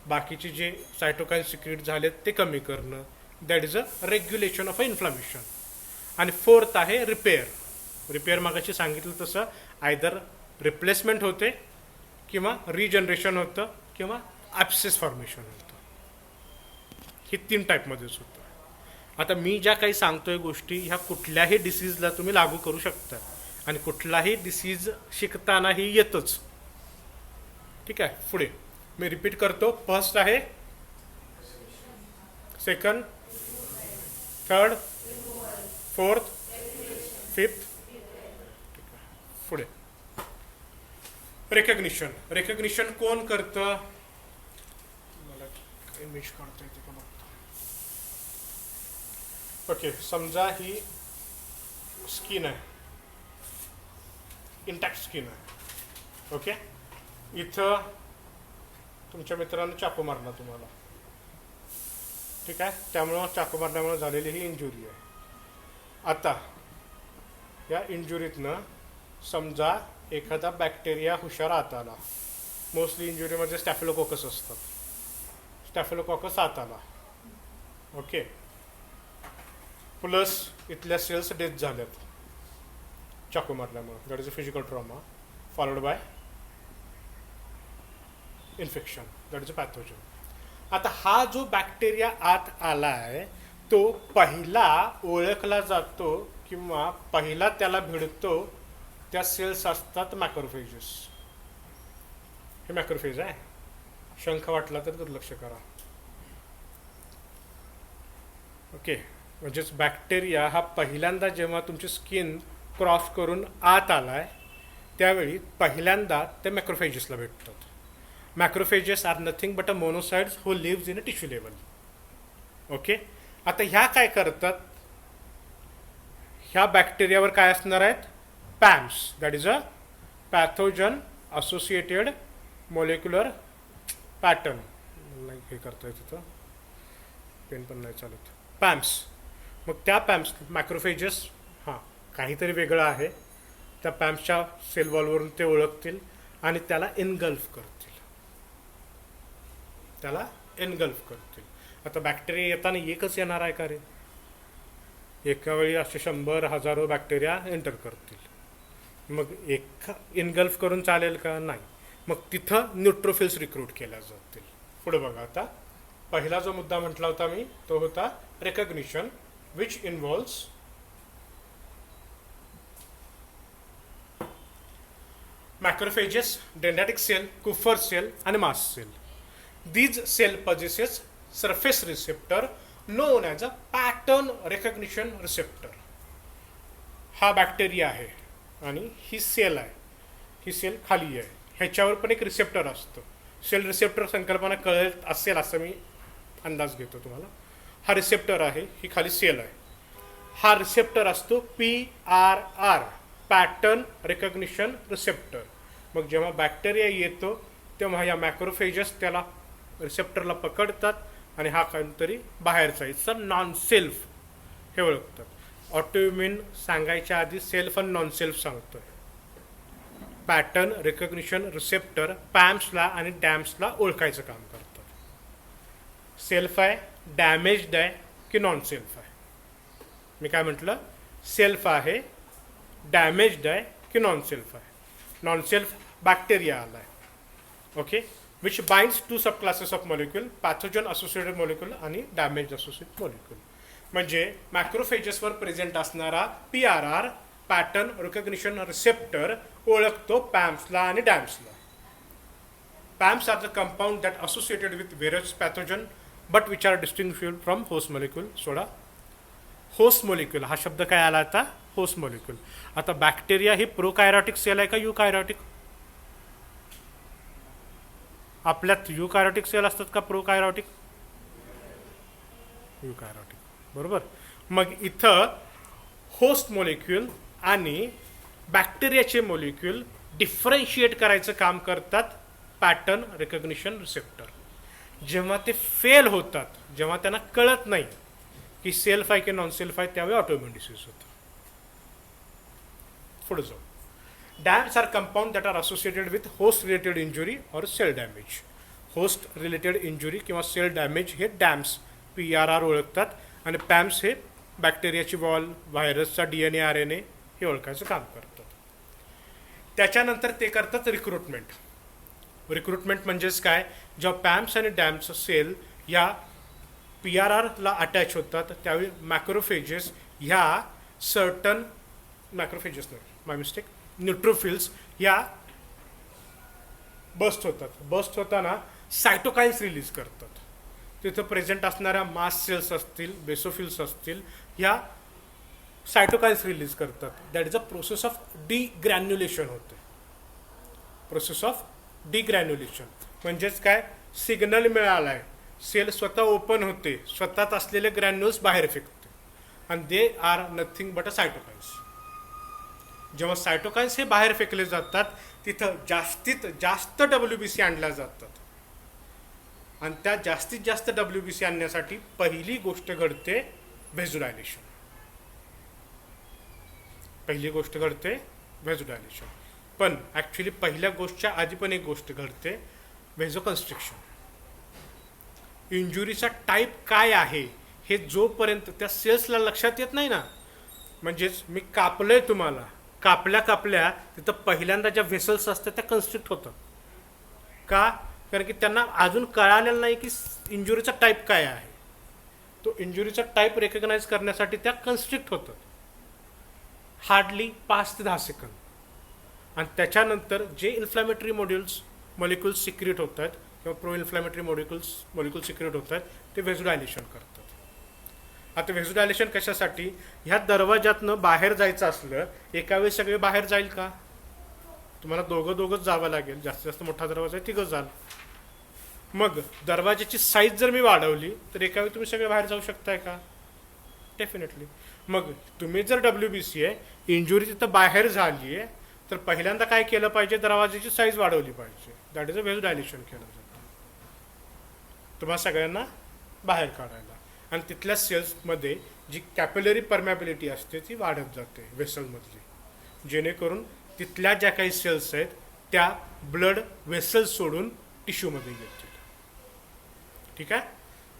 बाकीचे जे सायटोकाईन सिक्रेट झालेत ते कमी करणं. That is a regulation of a inflammation. आणि फोर्थ आहे रिपेअर. रिपेअर मागाशी सांगितलं तसं आयदर रिप्लेसमेंट होते किंवा रिजनरेशन होतं किंवा ॲप्सेस फॉर्मेशन होतं. हे 3 टाईपमध्येच होतं. आता मी ज्या काही सांगतोय गोष्टी ह्या कुठल्याही डिसीजला तुम्ही लागू करू शकता आणि कुठलाही डिसीज शिकतानाही येतच. ठीक आहे. पुढे मी रिपीट करतो. फर्स्ट आहे, सेकंड, थर्ड, फोर्थ, फिफ्थ. ठीक आहे. पुढे रेकग्निशन कोण करतं? मला इमेज काढता येते का बघतो. ओके, समजा ही स्किन आहे, इंटॅक्ट स्किन आहे. ओके, इथं तुमच्या मित्रानं चाकू मारला तुम्हाला, ठीक आहे, त्यामुळं चाकू मारल्यामुळे झालेली ही इंजुरी आहे. आता या इंजुरीतनं समजा एखादा बॅक्टेरिया हुशार आत आला. मोस्टली इंजुरीमध्ये स्टॅफिलोकोकस असतात. स्टॅफिलोकोकस आत आला. ओके, प्लस इथल्या सेल्स डेथ झाल्यात चाकू मारल्यामुळे. That is a physical trauma followed by infection, that is a pathogen. आता हा जो बॅक्टेरिया आत आला आहे तो पहिला ओळखला जातो किंवा पहिला त्याला भिडतो त्या सेल्स असतात मॅक्रोफेजेस. हे मॅक्रोफेज आहे. शंख वाटला तर दुर्लक्ष करा. ओके, म्हणजेच बॅक्टेरिया हा पहिल्यांदा जेव्हा तुमची स्किन क्रॉस करून आत आलाय त्यावेळी पहिल्यांदा ते मॅक्रोफेजेसला भेटतात. Macrophages are nothing but a monocytes who lives in a tissue level. Okay, आता ह्या काय करतात? ह्या बॅक्टेरियावर काय असणार आहेत? PAMPs, that is a pathogen associated molecular pattern. हे करता येत होतं, पेन पण नाही चालत. पॅम्स. मग त्या पॅम्स मॅक्रोफेजेस हां काहीतरी वेगळं आहे, त्या पॅम्सच्या सेल वॉलवरून ते ओळखतील आणि त्याला एनगल्फ करतील. त्याला एनगल्फ करतील. आता बॅक्टेरिया येताना एकच येणार आहे का रे? एका वेळी असे 100,000 बॅक्टेरिया एंटर करतील. मग एक इनगल्फ करून चालेल का? नाही. मग तिथं न्यूट्रोफिल्स रिक्रूट केल्या जातील. पुढे बघा, आता पहिला जो मुद्दा म्हटला होता मी तो होता recognition, which involves macrophages, dendritic cell, Kupffer cell आणि mast cell. These cell possesses surface receptor known as a pattern recognition receptor. हा बॅक्टेरिया आहे आणि ही सेल आहे. ही सेल खाली आहे. ह्याच्यावर पण एक रिसेप्टर असतो. सेल रिसेप्टर संकल्पना कळत असेल असं मी अंदाज घेतो तुम्हाला. हा रिसेप्टर आहे, ही खाली सेल आहे. हा रिसेप्टर असतो PRR, पॅटर्न रिकग्निशन रिसेप्टर. मग जेव्हा बॅक्टेरिया येतो तेव्हा या मॅक्रोफेजेस त्याला रिसेप्टरला पकडतात आणि हा काहीतरी बाहेरचा इट्स नॉन सेल्फ हे ओळखतात. ऑटोइम्युन सांगायच्या आधी सेल्फ आणि नॉन सेल्फ सांगतोय. पॅटर्न रिकग्निशन रिसेप्टर पॅम्सला आणि डॅम्सला ओळखायचं काम करतात. सेल्फ आहे, डॅमेज्ड आहे की नॉन सेल्फ आहे? मी काय म्हटलं? सेल्फ आहे, डॅमेज्ड आहे की नॉन सेल्फ आहे? नॉन सेल्फ बॅक्टेरिया आला आहे. Okay, which binds two subclasses of molecule, pathogen associated molecule आणि damaged associated molecule. म्हणजे मॅक्रोफेजेसवर प्रेझेंट असणारा PRR, पॅटर्न रिकग्निशन रिसेप्टर, ओळखतो पॅम्सला आणि डॅम्सला. PAMPs are the compound that associated with various pathogen but which are distinguished from host molecule. सोडा, host molecule हा शब्द काय आला आता? Host molecule. आता बॅक्टेरिया ही प्रोकायरॉटिक सेल आहे का युकायरॉटिक? आपल्यात युकायरॉटिक सेल असतात का प्रोकायरॉटिक? युकायरॉटिक, बरोबर. मग इथं होस्ट मॉलिक्यूल आणि बॅक्टेरियाचे मॉलिक्यूल डिफरन्शिएट करायचं काम करतात पॅटर्न रिकग्निशन रिसेप्टर. जेव्हा ते फेल होतात, जेव्हा त्यांना कळत नाही की सेल्फ आहे की नॉन सेल्फ आहे, त्यावेळी ऑटोइम्युन डिसीज होतं. पुढे जाऊ. Dams are compound that are associated with host related injury or cell damage. Host related injury किंवा सेल डॅमेज हे डॅम्स PRR ओळखतात आणि पॅम्स हे बॅक्टेरियाची वॉल, व्हायरसचा DNA RNA हे ओळखायचं काम करतात. त्याच्यानंतर ते करतात रिक्रुटमेंट. रिक्रुटमेंट म्हणजेच काय? जेव्हा पॅम्स आणि डॅम्स सेल या PRRला अटॅच होतात त्यावेळी मॅक्रोफेजेस ह्या सर्टन मॅक्रोफेजेस नाही, माय मिस्टेक, न्यूट्रोफिल्स या बस्ट होतात. बस्ट होताना सायटोकाइन्स रिलीज करतात. तिथं प्रेझेंट असणाऱ्या मास्ट सेल्स असतील, बेसोफिल्स असतील, ह्या सायटोकाइन्स रिलीज करतात. That is a process of degranulation होते. Process of degranulation. म्हणजेच काय, सिग्नल मिळाला आहे, सेल स्वतः ओपन होते, स्वतःत असलेले ग्रॅन्युल्स बाहेर फेकते, आणि दे आर नथिंग बट अ सायटोकाइन्स. जेव्हा सायटोकाइन्स हे बाहेर फेकले जातात तिथं जास्तीत जास्त WBC आणल्या जातात, आणि त्या जास्तीत जास्त WBC आणण्यासाठी पहिली गोष्ट घडते व्हेझोडायलेशन. पहिली गोष्ट घडते व्हेझोडायलेशन. पण ॲक्च्युली पहिल्या गोष्टच्या आधी पण एक गोष्ट घडते, व्हेझोकन्स्ट्रिक्शन. इंजुरीचा टाईप काय आहे हे जोपर्यंत त्या सेल्सला लक्षात येत नाही ना, म्हणजेच मी कापलंय तुम्हाला, कापल्या तिथं पहिल्यांदा ज्या व्हेसल्स असतात त्या कन्स्ट्रिक्ट होतात. का? कारण की त्यांना अजून कळालेलं नाही की इंजुरीचा टाईप काय आहे. तो इंजुरीचा टाईप रेकग्नाइज करण्यासाठी त्या कन्स्ट्रिक्ट होतात हार्डली 5 ते 10 सेकंद. आणि त्याच्यानंतर जे इन्फ्लॅमेटरी मॉलिक्युल्स सिक्रेट होत आहेत किंवा प्रो इन्फ्लॅमेटरी मॉलिक्युल्स सिक्रेट होत आहेत ते व्हेझोडायलेशन करतात. आता व्हेझोडायलेशन कशासाठी? ह्या दरवाजातनं बाहेर जायचं असलं, एका वेळी सगळे बाहेर जाईल का? तुम्हाला दोघंच जावं लागेल. जास्तीत जास्त मोठा दरवाजा आहे, तिघं जाल. मग दरवाजाची साईज जर मी वाढवली तर एका वेळी तुम्ही सगळे बाहेर जाऊ शकताय का? डेफिनेटली. मग तुम्ही जर WBC आहे, इंजुरी तिथं बाहेर झाली आहे, तर पहिल्यांदा काय केलं पाहिजे? दरवाजाची साईज वाढवली पाहिजे. दॅट इज अ व्हेझोडायलेशन केलं जातं तुम्हाला सगळ्यांना बाहेर काढायला. आणि तिथल्या सेल्समध्ये जी कॅपिलरी परमॅबिलिटी असते ती वाढत जाते वेसलमधली, जेणेकरून तिथल्या ज्या काही सेल्स आहेत त्या ब्लड वेसल्स सोडून टिश्यूमध्ये येतील. ठीक आहे,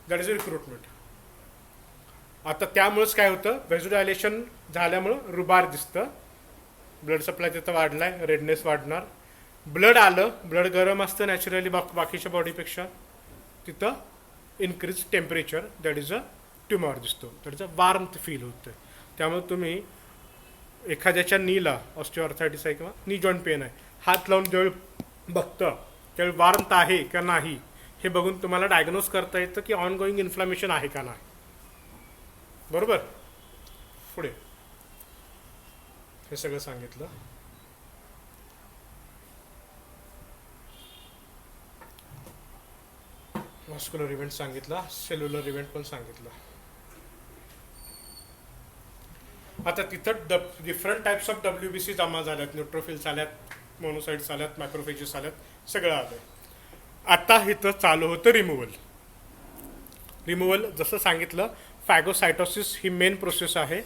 दॅट इज अ रिक्रुटमेंट. आता त्यामुळेच काय होतं, व्हेझोडायलेशन झाल्यामुळं रुबार दिसतं, ब्लड सप्लाय तिथं वाढलाय, रेडनेस वाढणार. ब्लड आलं, ब्लड गरम असतं नॅचरली बाकीच्या बॉडीपेक्षा, तिथं increase temperature, that is a tumour दिसतो, that is a warmth feel होतं. त्यामुळे तुम्ही एखाद्याच्या नीला ऑस्टिओआर्थरायटिस आहे किंवा नी जॉईंट पेन आहे, हात लावून ज्यावेळी बघतं त्यावेळी वार्मथ आहे का नाही हे बघून तुम्हाला डायग्नोज करता येतं की ऑनगोईंग इन्फ्लामेशन आहे का नाही. बरोबर. पुढे हे सगळं सांगितलं. व्हॅस्क्युलर इव्हेंट सांगितला, सेल्युलर इव्हेंट पण सांगितलं. आता तिथं डिफरंट टाइप्स ऑफ WBC जमा झाल्यात, न्यूट्रोफिल्स आल्यात, मोनोसाइट्स आल्यात, मॅक्रोफेजेस आल्यात, सगळं आलं. आता इथं चालू होतं रिमूव्हल. जसं सांगितलं, फॅगोसायटोसिस ही मेन प्रोसेस आहे,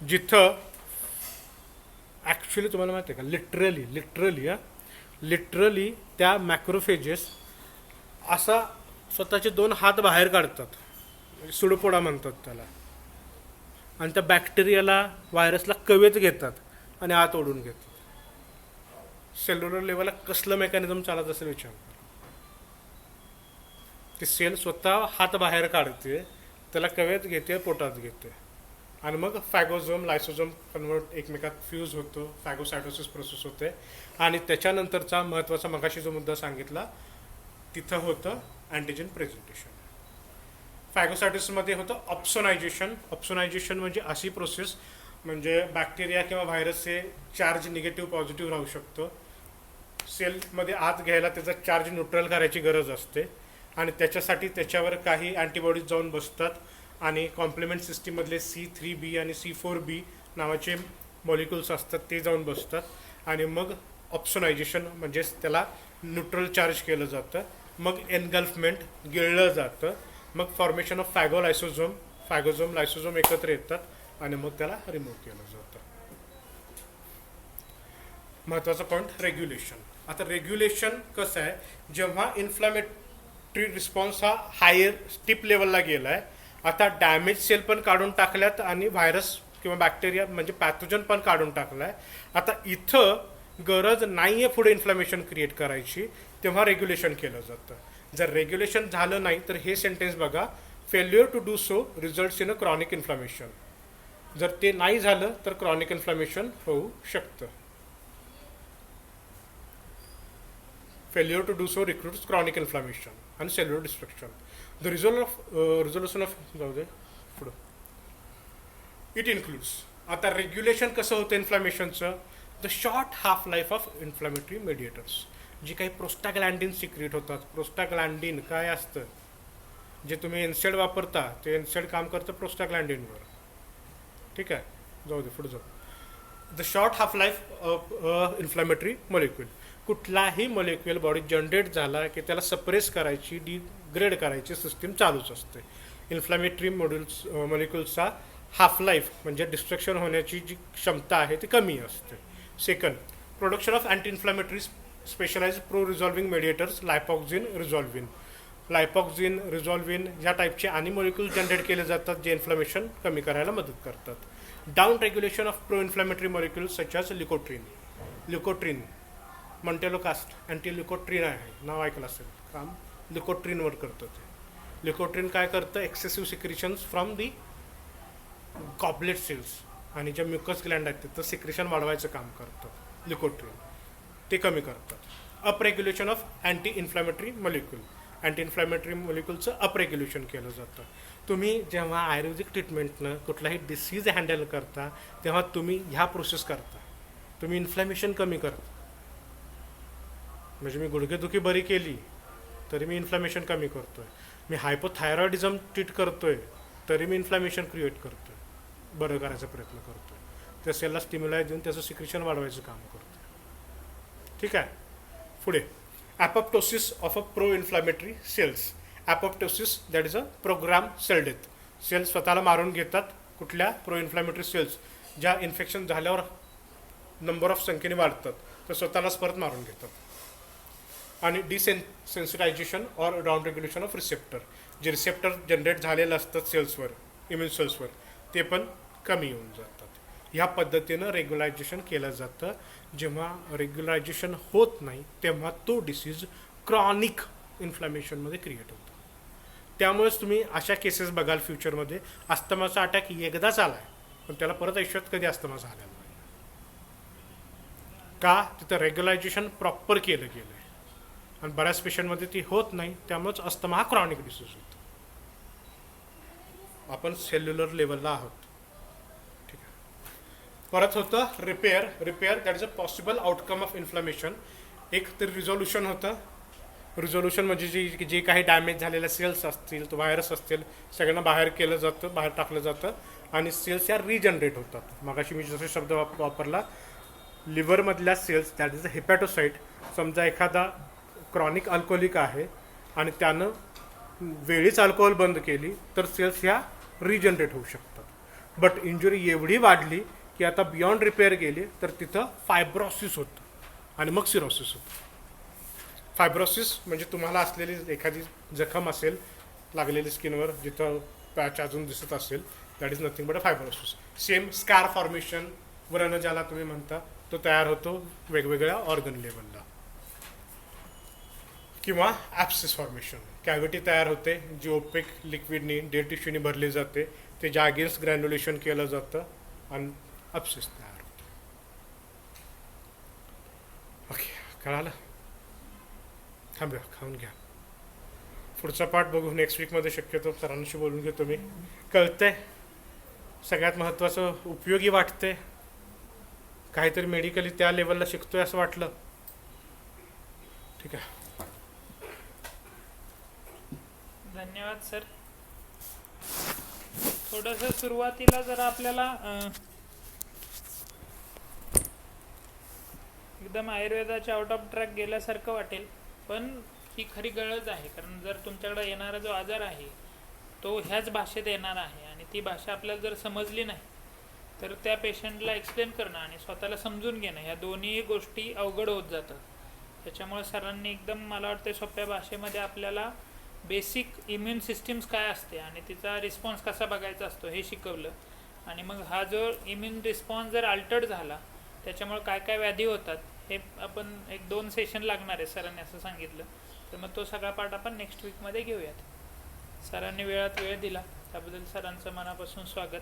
जिथं ॲक्च्युली तुम्हाला माहिती आहे का, लिटरली त्या मॅक्रोफेजेस असा स्वतःचे 2 हात बाहेर काढतात, सुडोपोडा म्हणतात त्याला, आणि त्या बॅक्टेरियाला, व्हायरसला कवेत घेतात आणि आत ओढून घेतात. सेल्युलर लेवलला कसलं मेकॅनिझम चालत असेल विचार करा. ती सेल स्वतः हात बाहेर काढते, त्याला कवेत घेते, पोटात घेते, आणि मग फॅगोझोम लायसोझोम कन्वर्ट एकमेकात फ्यूज होतो, फॅगोसायटोसिस प्रोसेस होते. आणि त्याच्यानंतरचा महत्त्वाचा मगाशी जो मुद्दा सांगितला तिथं होतं अँटीजन प्रेझेंटेशन. फॅगोसायटोसिसमध्ये होतं ऑप्सोनायझेशन म्हणजे अशी प्रोसेस, म्हणजे बॅक्टेरिया किंवा व्हायरस हे चार्ज निगेटिव्ह पॉझिटिव्ह राहू शकतो. सेलमध्ये आत घ्यायला त्याचा चार्ज न्यूट्रल करायची गरज असते, आणि त्याच्यासाठी त्याच्यावर काही अँटीबॉडीज जाऊन बसतात, आणि कॉम्प्लिमेंट सिस्टीममधले C3b आणि C4b नावाचे मॉलिक्युल्स असतात ते जाऊन बसतात, आणि मग ऑप्सोनायझेशन म्हणजेच त्याला न्यूट्रल चार्ज केलं जातं. मग एनगल्फमेंट, गिळलं जातं. मग फॉर्मेशन ऑफ फॅगोझोम लायसोझोम एकत्र येतात, आणि मग त्याला रिमूव्ह केलं जातं. महत्त्वाचा पॉईंट रेग्युलेशन. आता रेग्युलेशन कसं आहे, जेव्हा इन्फ्लॅमेटरी रिस्पॉन्स हा हायर स्टिप लेवलला गेला आहे, आता डॅमेज सेल पण काढून टाकल्यात आणि व्हायरस किंवा बॅक्टेरिया म्हणजे पॅथोजन पण काढून टाकलं आहे. आता इथं गरज नाही आहे पुढे इन्फ्लॅमेशन क्रिएट करायची, तेव्हा रेग्युलेशन केलं जातं. जर रेग्युलेशन झालं नाही तर हे सेंटेन्स बघा, failure to do so results in a chronic inflammation. जर ते नाही झालं तर क्रॉनिक इन्फ्लॅमेशन होऊ शकतं. Failure to do so recruits chronic inflammation आणि cellular destruction. The resolution of जाऊ दे पुढं इट इन्क्लूड्स. आता रेग्युलेशन कसं होतं इन्फ्लॅमेशनचं, the short half life of inflammatory mediators. जी काही प्रोस्टाग्लँडिन सिक्रिएट होतात. प्रोस्टाग्लँडिन काय असतं, जे तुम्ही एनसेड वापरता ते एनसेड काम करतं प्रोस्टाग्लँडिनवर. ठीक आहे, जाऊ दे पुढे जाऊ. The short half life of inflammatory molecule. कुठलाही मॉलिक्यूल बॉडीत जनरेट झाला की त्याला सप्रेस करायची, डिग्रेड करायची सिस्टीम चालूच असते. इन्फ्लॅमेटरी मॉलिक्युल्सचा हाफ लाईफ म्हणजे डिस्ट्रक्शन होण्याची जी क्षमता आहे ती कमी असते. Second, production of anti inflammatory specialise pro resolving mediators, lipoxin, resolvin. Lipoxin, resolvin ह्या टाईपचे आणि मॉलिक्यूल जनरेट केले जातात जे इन्फ्लॅमेशन कमी करायला मदत करतात. Down regulation of pro inflammatory molecules such as leukotriene. Leukotriene montelukast anti leukotriene आहे, नाव ऐकलं असेल, काम ल्युकोट्रिनवर करतं ते. ल्युकोट्रिन काय करतं, excessive secretions from the goblet cells आणि ज्या म्युकस ग्लँड आहेत तिथं सिक्रिशन वाढवायचं काम करतं ल्युकोट्रिन, ते कमी करतात. Up regulation of anti inflammatory molecule. Anti inflammatory मॉलिक्यूलचं अप रेग्युलेशन केलं जातं. तुम्ही जेव्हा आयुर्वेदिक ट्रीटमेंटनं कुठलाही डिसीज हँडल करता तेव्हा तुम्ही ह्या प्रोसेस करता, तुम्ही इन्फ्लॅमेशन कमी करता. म्हणजे मी गुडघेदुखी बरी केली तरी मी इन्फ्लॅमेशन कमी करतो आहे. मी हायपोथायरॉइडिझम ट्रीट करतो आहे तरी मी इन्फ्लॅमेशन क्रिएट करतो आहे, बरं करायचा प्रयत्न करतो आहे. त्या सेलला स्टिम्युलाय देऊन त्याचं सिक्रिशन वाढवायचं काम करतो. ठीक आहे, पुढे apoptosis of a pro inflammatory cells. Apoptosis that is a program cell death. Cells स्वतःला मारून घेतात. कुठल्या, प्रो इन्फ्लॅमेटरी सेल्स ज्या इन्फेक्शन झाल्यावर नंबर ऑफ संख्येने वाढतात तर स्वतःलाच परत मारून घेतात. आणि desensitization or down regulation of receptor. जे रिसेप्टर जनरेट झालेलं असतात सेल्सवर, इम्युन सेल्सवर, ते पण कमी येऊन जातात. ह्या पद्धतीनं रेग्युलायझेशन केलं जातं. जेव्हा रेग्युलायझेशन होत नाही तेव्हा तो डिसीज क्रॉनिक इन्फ्लॅमेशनमध्ये क्रिएट होतो. त्यामुळेच तुम्ही अशा केसेस बघाल फ्युचरमध्ये, अस्थमाचा अटॅक एकदाच आला आहे पण त्याला परत आयुष्यात कधी अस्थमा झालेला नाही. का, तिथं रेग्युलायझेशन प्रॉपर केलं गेलं आहे आणि बऱ्याच पेशंटमध्ये ती होत नाही, त्यामुळेच अस्थमा हा क्रॉनिक डिसीज होतो. आपण सेल्युलर लेवलला आहोत. ठीक आहे, परत होतं repair. Repair that is a possible outcome of inflammation. एक तर रिझोल्युशन होतं. रिझोल्युशन म्हणजे जे काही डॅमेज झालेल्या सेल्स असतील, तो व्हायरस असतील, सगळ्यांना बाहेर केलं जातं, बाहेर टाकलं जातं आणि सेल्स या रिजनरेट होतात. मगाशी मी जसा शब्द वापरला, लिव्हरमधल्या सेल्स दॅट इज अ हेपॅटोसाईट. समजा एखादा क्रॉनिक अल्कोहोलिक आहे आणि त्यानं वेळीच अल्कोहोल बंद केली तर सेल्स ह्या रिजनरेट होऊ शकतात. बट इंजुरी एवढी वाढली की आता बियॉन्ड रिपेअर गेली तर तिथं फायब्रोसिस होतं आणि मग सिरोसिस होतं. फायब्रोसिस म्हणजे तुम्हाला असलेली एखादी जखम असेल लागलेली स्किनवर, जिथं पॅच अजून दिसत असेल, that is nothing but a fibrosis. Same scar formation, व्रण ज्याला तुम्ही म्हणता, तो तयार होतो वेगवेगळ्या ऑर्गन लेवलला. किंवा ॲप्सिस फॉर्मेशन, कॅव्हिटी तयार होते जी ओपेक लिक्विडनी, डेड टिश्यूनी भरली जाते, ते ज्या अगेन्स्ट ग्रॅन्युलेशन केलं जातं आणि ॲप्सिस तयार होतं. ओके, कळालं? थांबूया, खाऊन घ्या. पुढचा पार्ट बघू नेक्स्ट वीकमध्ये. शक्यतो सरांशी बोलून घेतो मी. कळतंय, सगळ्यात महत्त्वाचं उपयोगी वाटते, काहीतरी मेडिकली त्या लेवलला शिकतोय असं वाटलं. ठीक आहे, धन्यवाद सर. थोडंसं सुरुवातीला जरा आपल्याला एकदम आयुर्वेदाच्या आउट ऑफ ट्रॅक गेल्यासारखं वाटेल, पण ही खरी गरज आहे. कारण जर तुमच्याकडे येणारा जो आजार आहे तो ह्याच भाषेत येणार आहे आणि ती भाषा आपल्याला जर समजली नाही तर त्या पेशंटला एक्सप्लेन करणं आणि स्वतःला समजून घेणं, ह्या दोन्ही गोष्टी अवघड होत जातात. त्याच्यामुळे सरांनी एकदम, मला वाटतं, सोप्या भाषेमध्ये आपल्याला बेसिक इम्युन सिस्टीम्स काय असते आणि तिचा रिस्पॉन्स कसा बघायचा असतो हे शिकवलं. आणि मग हा जो इम्युन रिस्पॉन्स जर अल्टर्ड झाला त्याच्यामुळे काय काय व्याधी होतात हे आपण 1-2 सेशन लागणार आहे सरांनी असं सांगितलं. तर मग तो सगळा पार्ट आपण नेक्स्ट वीकमध्ये घेऊयात. सरांनी वेळात वेळ दिला त्याबद्दल सरांचं मनापासून स्वागत.